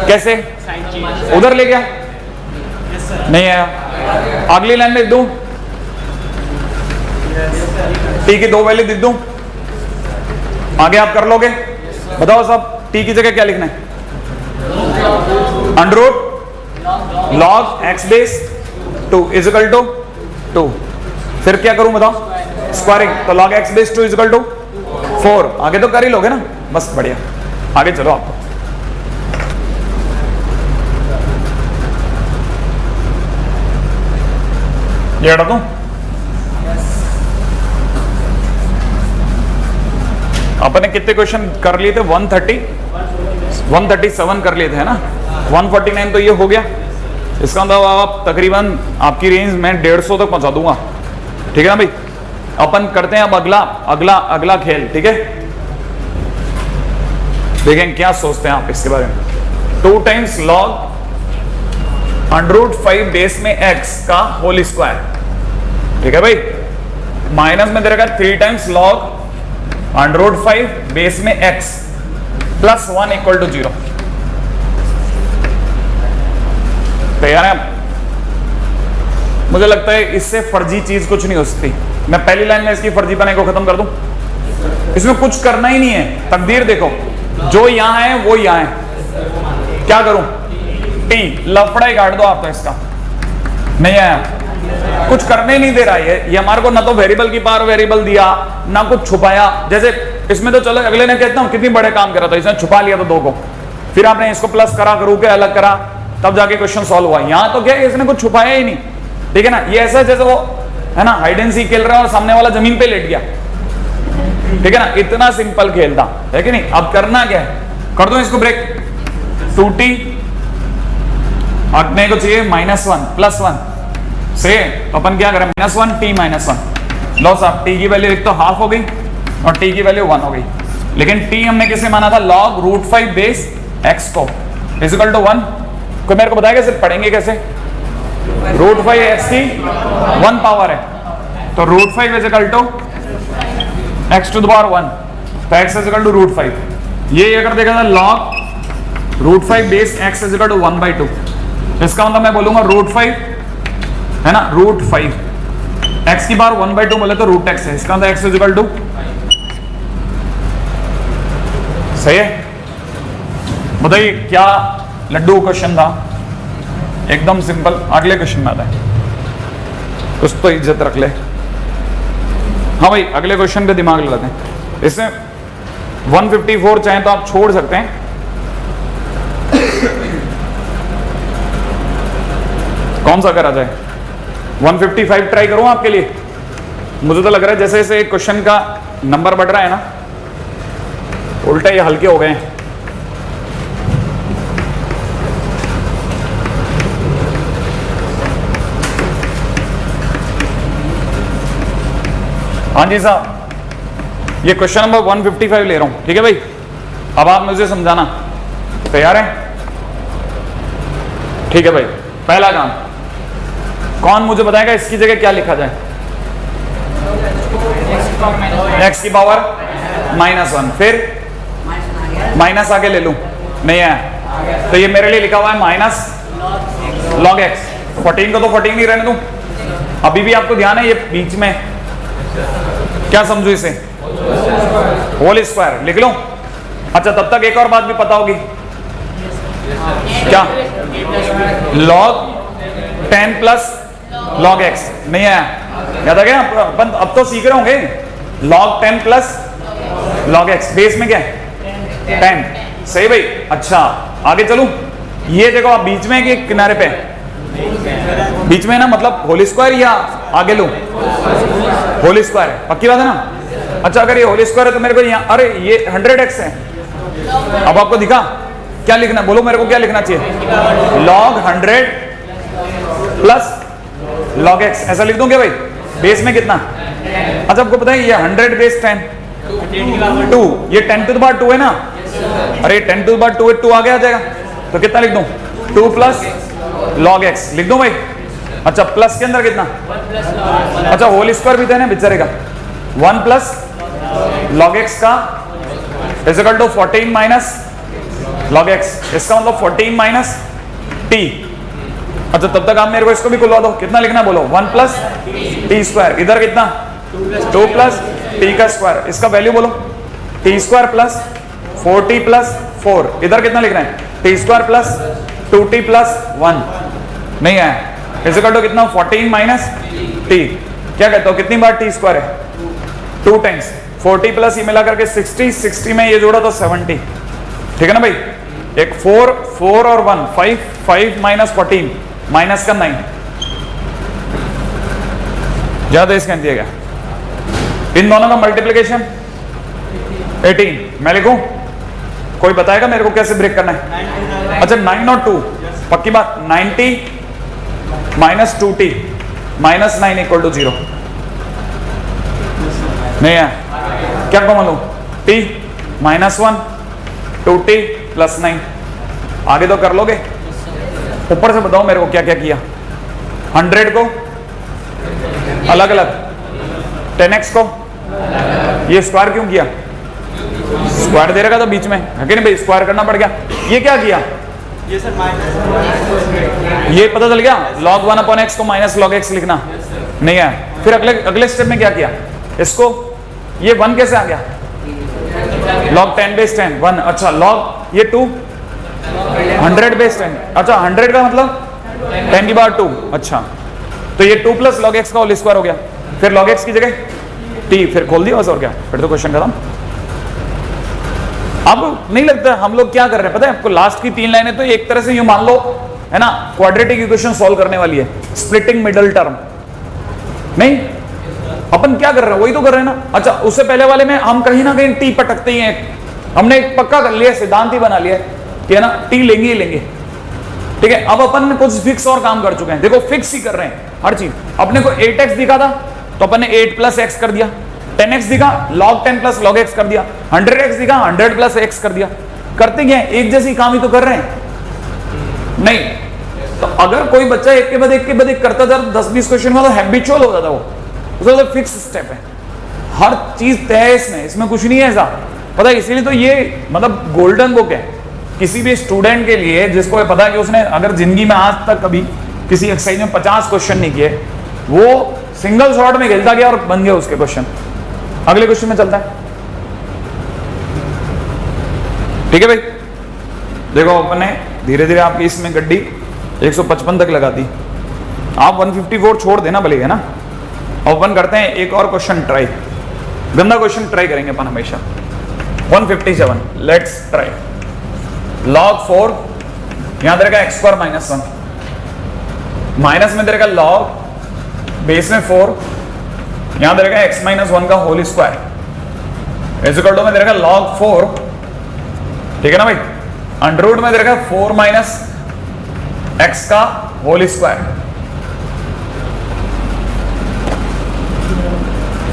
A: कैसे? उधर ले गया? नहीं है। अगली लाइन में लिख दूं t की 2 वैल्यू लिख दूं? आगे आप कर लोगे? बताओ सब, t की जगह क्या लिखना है? Under root log x base 2 is equal to 2। फिर क्या करूं बताओ? स्क्वायरिंग, तो log x base 2 is equal to 4। आगे तो कर ही लोगे ना, बस बढ़िया। आगे चलो आप, ये हटा दूं? अपने कितने क्वेश्चन कर लिए थे? 137 कर लिए थे, है ना? 149 तो ये हो गया। इसका मतलब आप तकरीबन आपकी रेंज में 150 तक पहुंचा दूंगा, ठीक है ना भाई? अपन करते हैं अब अगला खेल, ठीक है? देखें क्या सोचते हैं आप इसके बारे में। 2 टाइम्स लॉग √5 बेस में x का होल स्क्वायर, ठीक है भाई। माइनस में दे रखा 3 टाइम्स लॉग √5 बेस में x प्लस 1 इक्वल टू 0। तैयार है? मुझे लगता है इससे फर्जी चीज कुछ नहीं हो सकती। मैं पहली लाइन में इसकी फर्जी बनाई को खत्म कर दूं। इसमें कुछ करना ही नहीं है। तकदीर देखो, जो यहां है वो यहां है। क्या करूं? टी लफड़ा ही काट दो आप तो इसका। नहीं आया, कुछ करने ही नहीं दे रहा है ये हमारे को। ना तो वेरिएबल की पावर वेरिएबल दिया, ना कुछ छुपाया। जैसे इसमें तो चलो अगले ने कहता हूं कितनी बड़े काम करा था, इसने छुपा लिया था 2 को, फिर आपने इसको प्लस करा, करू के अलग करा, तब जाके क्वेश्चन सॉल्व हुआ। यहां तो क्या है, इसने कुछ छुपाया ही नहीं, ठीक है ना। ये ऐसा जैसे वो है ना, हाइड एंड सीक खेल रहा है और सामने वाला जमीन पे लेट गया, ठीक है ना। इतना सिंपल खेल था, है कि नहीं। अब करना क्या है, कर दो इसको ब्रेक। 2t अपने को चाहिए -1 प्लस 1 से, तो अपन क्या करें, -1 t -1। लो साहब, t की वैल्यू एक तो हाफ हो गई और t की वैल्यू 1 हो गई। लेकिन t हमने किसे माना था, log √5 बेस x को इक्वल टू 1। कोई मेरे को बताएगा सिर्फ पढ़ेंगे कैसे? √5 x की 1 पावर है, तो √5 equal to x to the power 1, तो x इक्वल टू √5। ये अगर देखा था log √5 base x equal to 1/2, इसका मतलब मैं बोलूंगा √5 है ना, √5 x की पावर 1/2 बोले तो √x है, इसका मतलब x इक्वल टू, सही है। बताइए क्या लड्डू क्वेश्चन था, एकदम सिंपल। अगले क्वेश्चन में आता है, कुछ तो इज्जत रख ले। हाँ भाई, अगले क्वेश्चन पे दिमाग लगाते हैं। इसमें 154 चाहे तो आप छोड़ सकते हैं। कौन सा करा जाए? 155 ट्राई करूं आपके लिए? मुझे तो लग रहा है जैसे जैसे क्वेश्चन का नंबर बढ़ रहा है ना, उल्टा ये हल्के हो गए हैं। हाँ जी साहब, ये क्वेश्चन नंबर 155 ले रहा हूं, ठीक है भाई। अब आप मुझे समझाना, तैयार है? ठीक है भाई। पहला काम, कौन मुझे बताएगा इसकी जगह क्या लिखा जाए? x की पावर -1, फिर माइनस आगे ले लूं, नहीं है तो ये मेरे लिए लिखा हुआ है -log x। 14 को तो 14 ही रहने दूं। अभी भी आपको ध्यान है, ये बीच में क्या समझू इसे, होल स्क्वायर लिख लो। अच्छा, तब तक एक और बात भी पता होगी, क्या? log 10 प्लस log x, नहीं है याद आ गया? अपन अब तो सीख रहे होंगे। log 10 plus log x, base में क्या है 10, सही भाई। अच्छा आगे चलूं, ये देखो आप बीच में कि किनारे पे, बीच में ना, मतलब होल स्क्वायर या आगे लूं? होल स्क्वायर है, पक्की बात है ना। अच्छा, अगर ये होल स्क्वायर है तो मेरे को यहाँ, अरे ये 100x है। अब आपको दिखा क्या लिखना, बोलो मेरे को क्या लिखना चाहिए? log 100 प्लस log x, ऐसा लिख दूं क्या भाई? बेस में कितना? अच्छा आपको पता है ये 100 बेस 10 2, ये 10 टू द पावर 2 है ना। अरे 10 टू द पावर 2 है, 2 आगे आ जाएगा, तो कितना लिख दूं? 2 प्लस log x लिख दूं भाई। अच्छा, प्लस के अंदर कितना? अच्छा, होल स्क्वायर भी देना बेचारे का। 1 प्लस log x का equal to 14 minus log x, इसका मतलब 14 माइनस t। अच्छा, तब तक आप मेरे को इसको भी खुलवा दो, कितना लिखना बोलो? 1 प्लस टी स्क्वायर, इधर कितना? 2 प्लस टी का स्क्वायर, इसका वैल्यू बोलो। T square plus 4t plus 4, इधर कितना लिखना है? T square plus 2t plus 1, नहीं है इक्वल टू कितना? 14 माइनस टी। क्या कहते हो, कितनी बार टी स्क्वायर है? 2 टाइम्स 40 प्लस ये मिला करके 60, 60 में ये जोड़ा तो 70, ठीक है ना भाई। एक 4 4 और 1 5, 5 माइनस 14 माइनस का 9, ज्यादा इसका दिया गया। इन दोनों का मल्टीप्लिकेशन 18, मैं लिखूं? कोई बताएगा मेरे को कैसे ब्रेक करना है? अच्छा, 9 और 2, पक्की बात। 90 minus 2t minus 9 equal to 0, नहीं है क्या कॉमन लूं? t -1 2t plus 9। आगे तो कर लोगे, ऊपर से बताओ मेरे को क्या क्या किया। 100 को अलग अलग, 10x को ये स्क्वायर क्यों किया, स्क्वायर दे रखा था बीच में, है कि नहीं भाई, स्क्वायर करना पड़ गया। ये क्या किया,
B: ये सर माइनस,
A: ये पता चल गया log 1 अपॉन x को माइनस log x लिखना नहीं है। फिर अगले स्टेप में क्या किया, इसको ये 1 कैसे आ गया, log 10 बेस 10 1, अच्छा log ये 2 100 बेस 10, अच्छा 100 का मतलब 10 की पावर 2, अच्छा तो ये 2 प्लस log x का होल स्क्वायर हो गया। फिर log x की जगह t, फिर खोल दिया बस, और क्या, फिर तो क्वेश्चन खत्म। अब नहीं लगता हम लोग क्या कर रहे हैं पता है आपको, लास्ट की 3 लाइनें तो एक तरह से यूं मान लो है ना, क्वाड्रेटिक इक्वेशन सॉल्व करने वाली है, स्प्लिटिंग मिडल टर्म। नहीं, अपन क्या कर रहे हैं, वही तो कर रहे हैं ना। अच्छा, उससे पहले वाले में हम कहीं ना कहीं टी पटकते ही हैं, हमने एक पक्का कर लिया, सिद्धांत ही बना लिया कि है ना टी लेंगे ही लेंगे। ठीक है, अब अपन ने कुछ फिक्स और काम कर चुके हैं, देखो फिक्स ही कर रहे हैं हर चीज। अपने को 8x दिखा था तो अपन ने 8 प्लस x कर दिया, 10x दिखा log 10 प्लस log x कर दिया, 100x दिखा 100 प्लस x कर दिया। करते क्या है, एक जैसी काम ही तो कर रहे हैं। नहीं तो अगर कोई बच्चा एक के बाद एक करता था 10-20 क्वेश्चन में तो हैबिचुअल हो जाता वो, उसका तो फिक्स स्टेप है, हर चीज तय है इसमें कुछ नहीं है ऐसा, पता है। इसीलिए तो ये मतलब गोल्डन बुक है किसी भी स्टूडेंट के लिए जिसको ये पता है कि उसने अगर जिंदगी में आज तक कभी किसी एक्सरसाइज में 50 क्वेश्चन नहीं किए, वो सिंगल शॉट में खेलता गया और बन गया उसके क्वेश्चन। अगले क्वेश्चन में चलता है, ठीक है भाई। देखो अपन ने धीरे धीरे आपकी इसमें गड्डी 155 तक लगा दी, आप 154 छोड़ देना भले, है ना। अपन करते हैं एक और क्वेश्चन ट्राई, गंदा क्वेश्चन ट्राई करेंगे अपन हमेशा। 157, लेट्स ट्राई। log 4 यहां दे रखा x स्क्वायर माइनस 1, माइनस में दे रखा log बेस में 4, यहां दे रखा x माइनस 1 का whole square is equal to में दे रखा log 4, ठीक है ना भाई, अंडर रूट में दे रखा 4 माइनस x का होल स्क्वायर,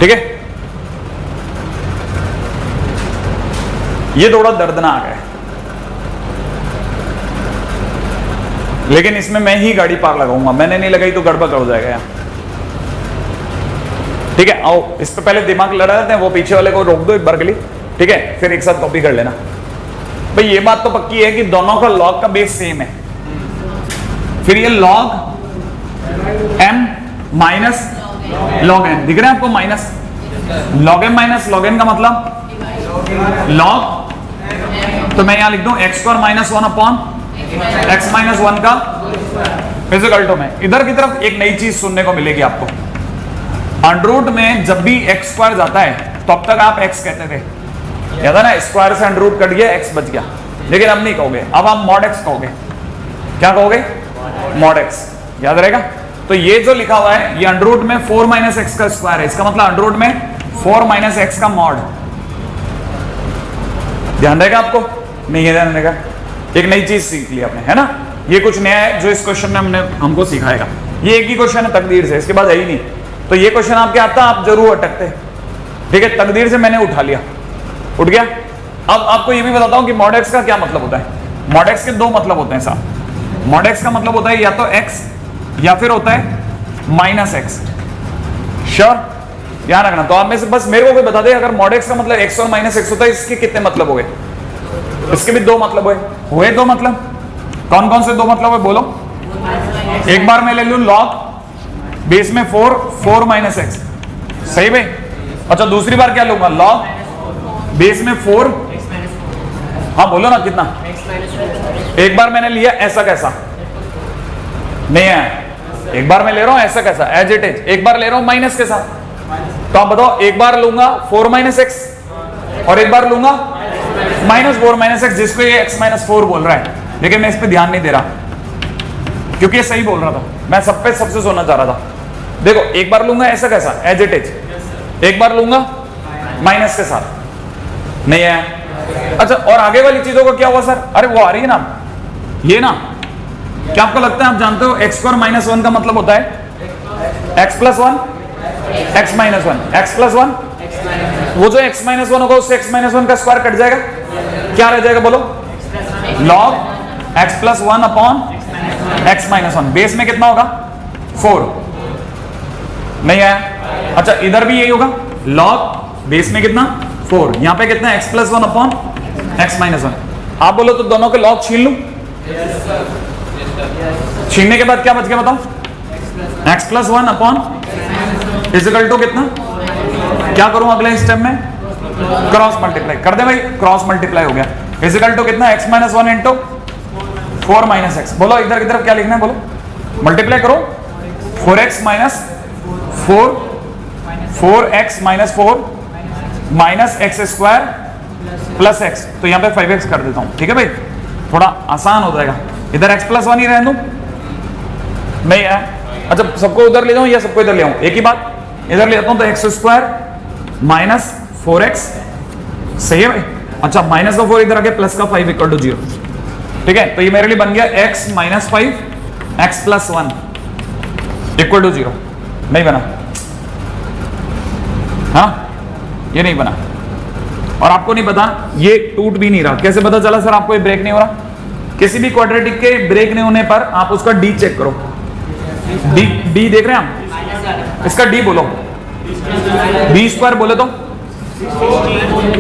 A: ठीक है। ये थोड़ा दर्दनाक है, लेकिन इसमें मैं ही गाड़ी पार लगाऊंगा, मैंने नहीं लगाई तो गड़बड़ हो जाएगा यहाँ, ठीक है। आओ इस पे पहले दिमाग लड़ा देते हैं, वो पीछे वाले को रोक दो एक बार के लिए, ठीक है, फिर एक साथ कॉपी कर लेना। भाई ये बात तो पक्की है कि दोनों का लॉग का बेस सेम है, फिर ये log m minus log n दिख रहा है आपको, minus log m minus log n का मतलब लॉग, तो मैं यहां लिख दूं x square minus 1 upon x minus 1 का फिजिकल टर्म है। इधर की तरफ एक नई चीज सुनने को मिलेगी आपको, अंडर रूट में जब भी x स्क्वायर जाता है तब तक आप x कहते थे, याद है ना, स्क्वायर से अंडर रूट कट गया x बच गया, लेकिन अब नहीं कहोगे, अब आप मॉड x कहोगे। क्या कहोगे, मॉड x, याद रहेगा। तो ये जो लिखा हुआ है ये अंडर रूट में 4 माइनस x का स्क्वायर है, इसका मतलब अंडर रूट में 4 माइनस x का मॉड, ध्यान रहेगा आपको, नहीं है ध्यान रहेगा। एक नई चीज सीख ली आपने, है ना, ये कुछ नया है जो इस क्वेश्चन में हमको सिखाएगा। ये एक ही क्वेश्चन है तकदीर से, इसके बाद है ही नहीं, तो ये क्वेश्चन आपके आता आप जरूर अटकते, ठीक है। तकदीर से मैंने उठा लिया, उठ गया। अब आपको ये भी बताता हूं कि मॉड x का क्या मतलब होता है। मॉड x के दो मतलब होते हैं साहब। मॉड x का मतलब होता है या तो x या फिर होता है माइनस x, श्योर, ध्यान रखना। तो आप में से बस मेरे को कोई बता दे, अगर मॉड x का मतलब x और माइनस x होता है, इसके कितने मतलब हो गए, इसके भी दो मतलब हुए दो मतलब। कौन कौन से दो मतलब है बोलो। एक बार मैं ले लूं लॉग बेस में 4 माइनस x, सही भाई। अच्छा दूसरी बार क्या लूंगा, लॉग बेस में 4, हाँ बोलो ना कितना। एक बार मैंने लिया ऐसा कैसा, नहीं है, एक बार मैं ले रहा हूं ऐसा कैसा एज इट इज, एक बार ले रहा हूं माइनस के साथ। तो आप बताओ, एक बार लूंगा 4 माइनस x और एक बार लूंगा माइनस 4 माइनस x, जिसको ये x माइनस 4 बोल रहा है, लेकिन मैं इस पे ध्यान नहीं दे रहा क्योंकि ये सही बोल रहा था, मैं सब पे सबसे सोना चाह रहा था। देखो एक बार लूंगा ऐसा कैसा एज इट इज, एक बार लूंगा माइनस के साथ, नहीं है। अच्छा और आगे वाली चीजों का क्या हुआ सर, अरे वो आ रही है ना, ये ना, क्या आपको लगता है आप जानते हो x स्क्वायर माइनस 1 का मतलब होता है x plus 1 x minus 1 x plus 1, वो जो x माइनस 1 होगा उससे x माइनस 1 का स्क्वायर कट जाएगा, क्या रह जाएगा बोलो? log x plus 1 upon x minus 1। Base में कितना होगा? 4। नहीं आया? अच्छा इधर भी यही होगा, log बेस में कितना? 4। यहां पे कितना? x plus 1 upon x minus 1। आप बोलो तो दोनों के log छीन लूं? छीनने के बाद क्या बच गया बताओ? x plus 1 upon is equal to कितना? क्या करूं अगले स्टेप में? क्रॉस मल्टीप्लाई कर दे भाई, क्रॉस मल्टीप्लाई हो गया। इजिकल टू कितना? x minus 1 into 4 minus x. बोलो इधर की तरफ क्या लिखना है बोलो? मल्टीप्लाई करो 4x minus 4, 4x minus 4 minus x square plus x। तो यहां पे 5x कर देता हूं, ठीक है भाई, थोड़ा आसान हो जाएगा। इधर x प्लस 1 ही रहने दूं? नहीं है? अच्छा सबको उधर ले जाऊं या सबको इधर ले आऊं? एक ही बात, इधर ले जाता हूं तो एक्स स्क्वायर माइनस 4x, सही है भाई। अच्छा माइनस का 4 इधर आ गया, प्लस का 5 इक्वल टू 0, ठीक है। तो ये मेरे लिए बन गया x minus 5 x plus 1 equal to 0। नहीं बना? हाँ ये नहीं बना। और आपको नहीं पता, ये टूट भी नहीं रहा। कैसे पता चला सर आपको ये ब्रेक नहीं हो रहा? किसी भी क्वाड्रेटिक के ब्रेक नहीं होने पर आप उसका डी चेक करो। डी देख रहे हैं आप? इसका डी बोलो, बी स्क्वायर बोले तो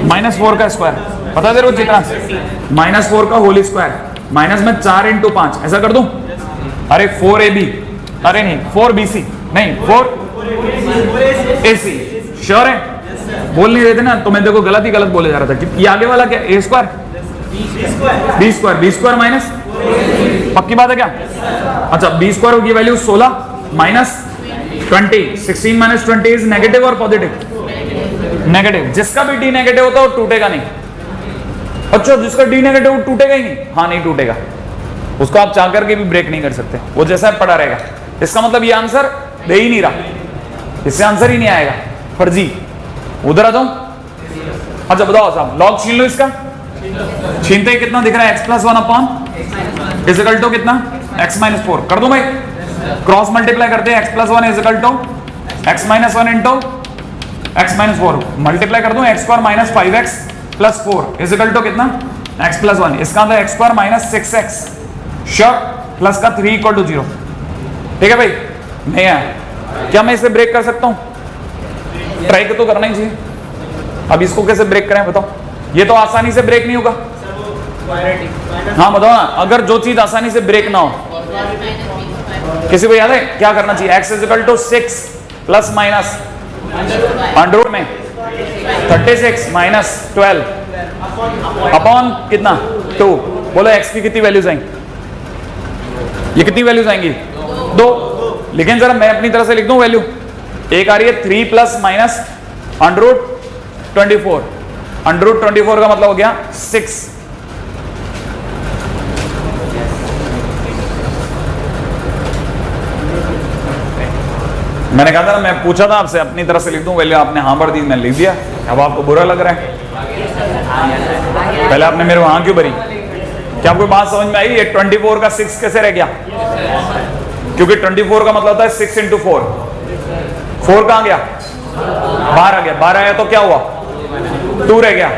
A: माइनस 4 का स्क्वायर, पता तेरे को चित्रा? माइनस 4 का होल स्क्वायर, माइनस में 4 इंटू 5, ऐसा कर दूं? अरे 4ab, अरे नहीं 4bc, नहीं 4ac। श्योर है? बोल नहीं रहे थे ना, तो मैं देखो गलत ही गलत बोले जा रहा था। ये आगे वाला क्या? ए स्क्वायर बी स्क्वायर माइनस, पक्की बात है क्या? अच्छा बी स्क्वायर की value 16 minus 20, 16 minus 20 is negative और पॉजिटिव? नेगेटिव। जिसका भी डी नेगेटिव होता है वो टूटेगा नहीं। अच्छा जिसका डी नेगेटिव टूटेगा ही नहीं? हाँ नहीं टूटेगा, उसको आप चाह करके भी ब्रेक नहीं कर सकते, वो जैसा पड़ा रहेगा। इसका मतलब ये आंसर दे ही नहीं रहा, इससे आंसर ही नहीं आएगा, फर्जी। उधर आ जाओ। अच्छा बताओ साहब, लॉग छीन लो इसका। छीनते ही कितना दिख रहा है? x plus 1 upon is equal to कितना? x minus 4। कर दूं भाई? क्रॉस मल्टीप्लाई करते हैं, x plus 1 is equal to x minus 1 into x minus 4। Multiply कर दूं x square minus 5x plus 4 is equal to कितना? x plus 1। इसका अंदर x square minus 6x, sure, plus का 3 इक्वल टू 0, ठीक है भाई। नहीं है? क्या मैं इसे ब्रेक कर सकता हूं? ट्राई तो करना ही चाहिए। अब इसको कैसे ब्रेक करें बताओ? ये तो आसानी से ब्रेक नहीं होगा। हाँ बताओ ना, अगर जो चीज आसानी से ब्रेक ना हो, किसी को याद है क्या करना चाहिए? x is equal to 6 plus minus under root में 36 माइनस 12 अपॉन कितना? 2। बोलो x की कितनी वैल्यूज आएंगी? ये कितनी वैल्यूज आएंगी? 2। लेकिन जरा मैं अपनी तरह से लिख दूं वैल्यू। एक आ रही है 3 plus minus under root 24। Under root 24 का मतलब हो गया 6। मैंने कहा था ना, मैं पूछा था आपसे अपनी तरह से लिख दूं वैल्यू, आपने हाँ भर दी, मैंने लिख दिया। अब आपको बुरा लग रहा है? पहले आपने मेरे हाँ क्यों भरी? क्या आपको बात समझ में आई? ये 24 का 6 कैसे रह गया? क्योंकि 24 का मतलब होता है 6 इंटू 4। 4 कहां गया? बाहर आ गया। 12 आया तो क्या हुआ? 2 रह गया।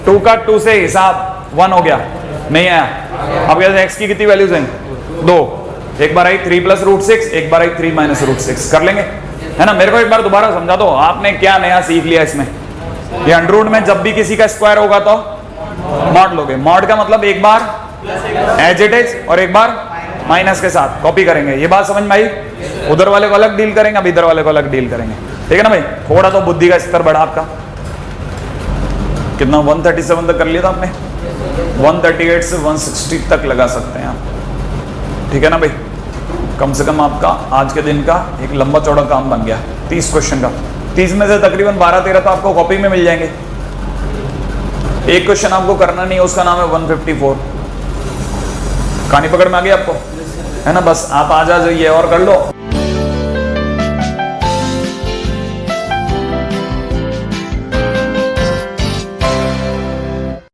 A: 2 का 2 से हिसाब 1 हो गया, नहीं आया। अब कहते हैं x की कितनी वैल्यूज हैं? 2। एक बार आई 3 प्लस रूट 6, एक बार आई 3 माइनस रूट 6। कर लेंगे, है ना? मेरे को एक बार दोबारा समझा दो, आपने क्या नया सीख लिया इसमें? ये अंडर रूट में जब भी किसी का स्क्वायर होगा तो मॉड लोगे। मॉड का मतलब एक बार एज इट इज और एक बार माइनस के साथ कॉपी करेंगे। ये बात समझ में आई? उधर वाले को अलग डील करेंगे, अब इधर वाले को अलग डील करेंगे, ठीक है ना भाई? थोड़ा तो बुद्धि का स्तर बढ़ा आपका। कितना 137 तक कर लिया था आपने? 138 से 160 तक लगा सकते हैं आप, ठीक है ना भाई? कम से कम आपका आज के दिन का एक लंबा चौड़ा काम बन गया। 30 क्वेश्चन का, 30 में से तकरीबन 12-13 तो आपको कॉपी में मिल जाएंगे। एक क्वेश्चन आपको करना नहीं है, उसका नाम है 154। कहानी पकड़ में आ गई आपको, है ना? बस आप आ जाइए और कर लो।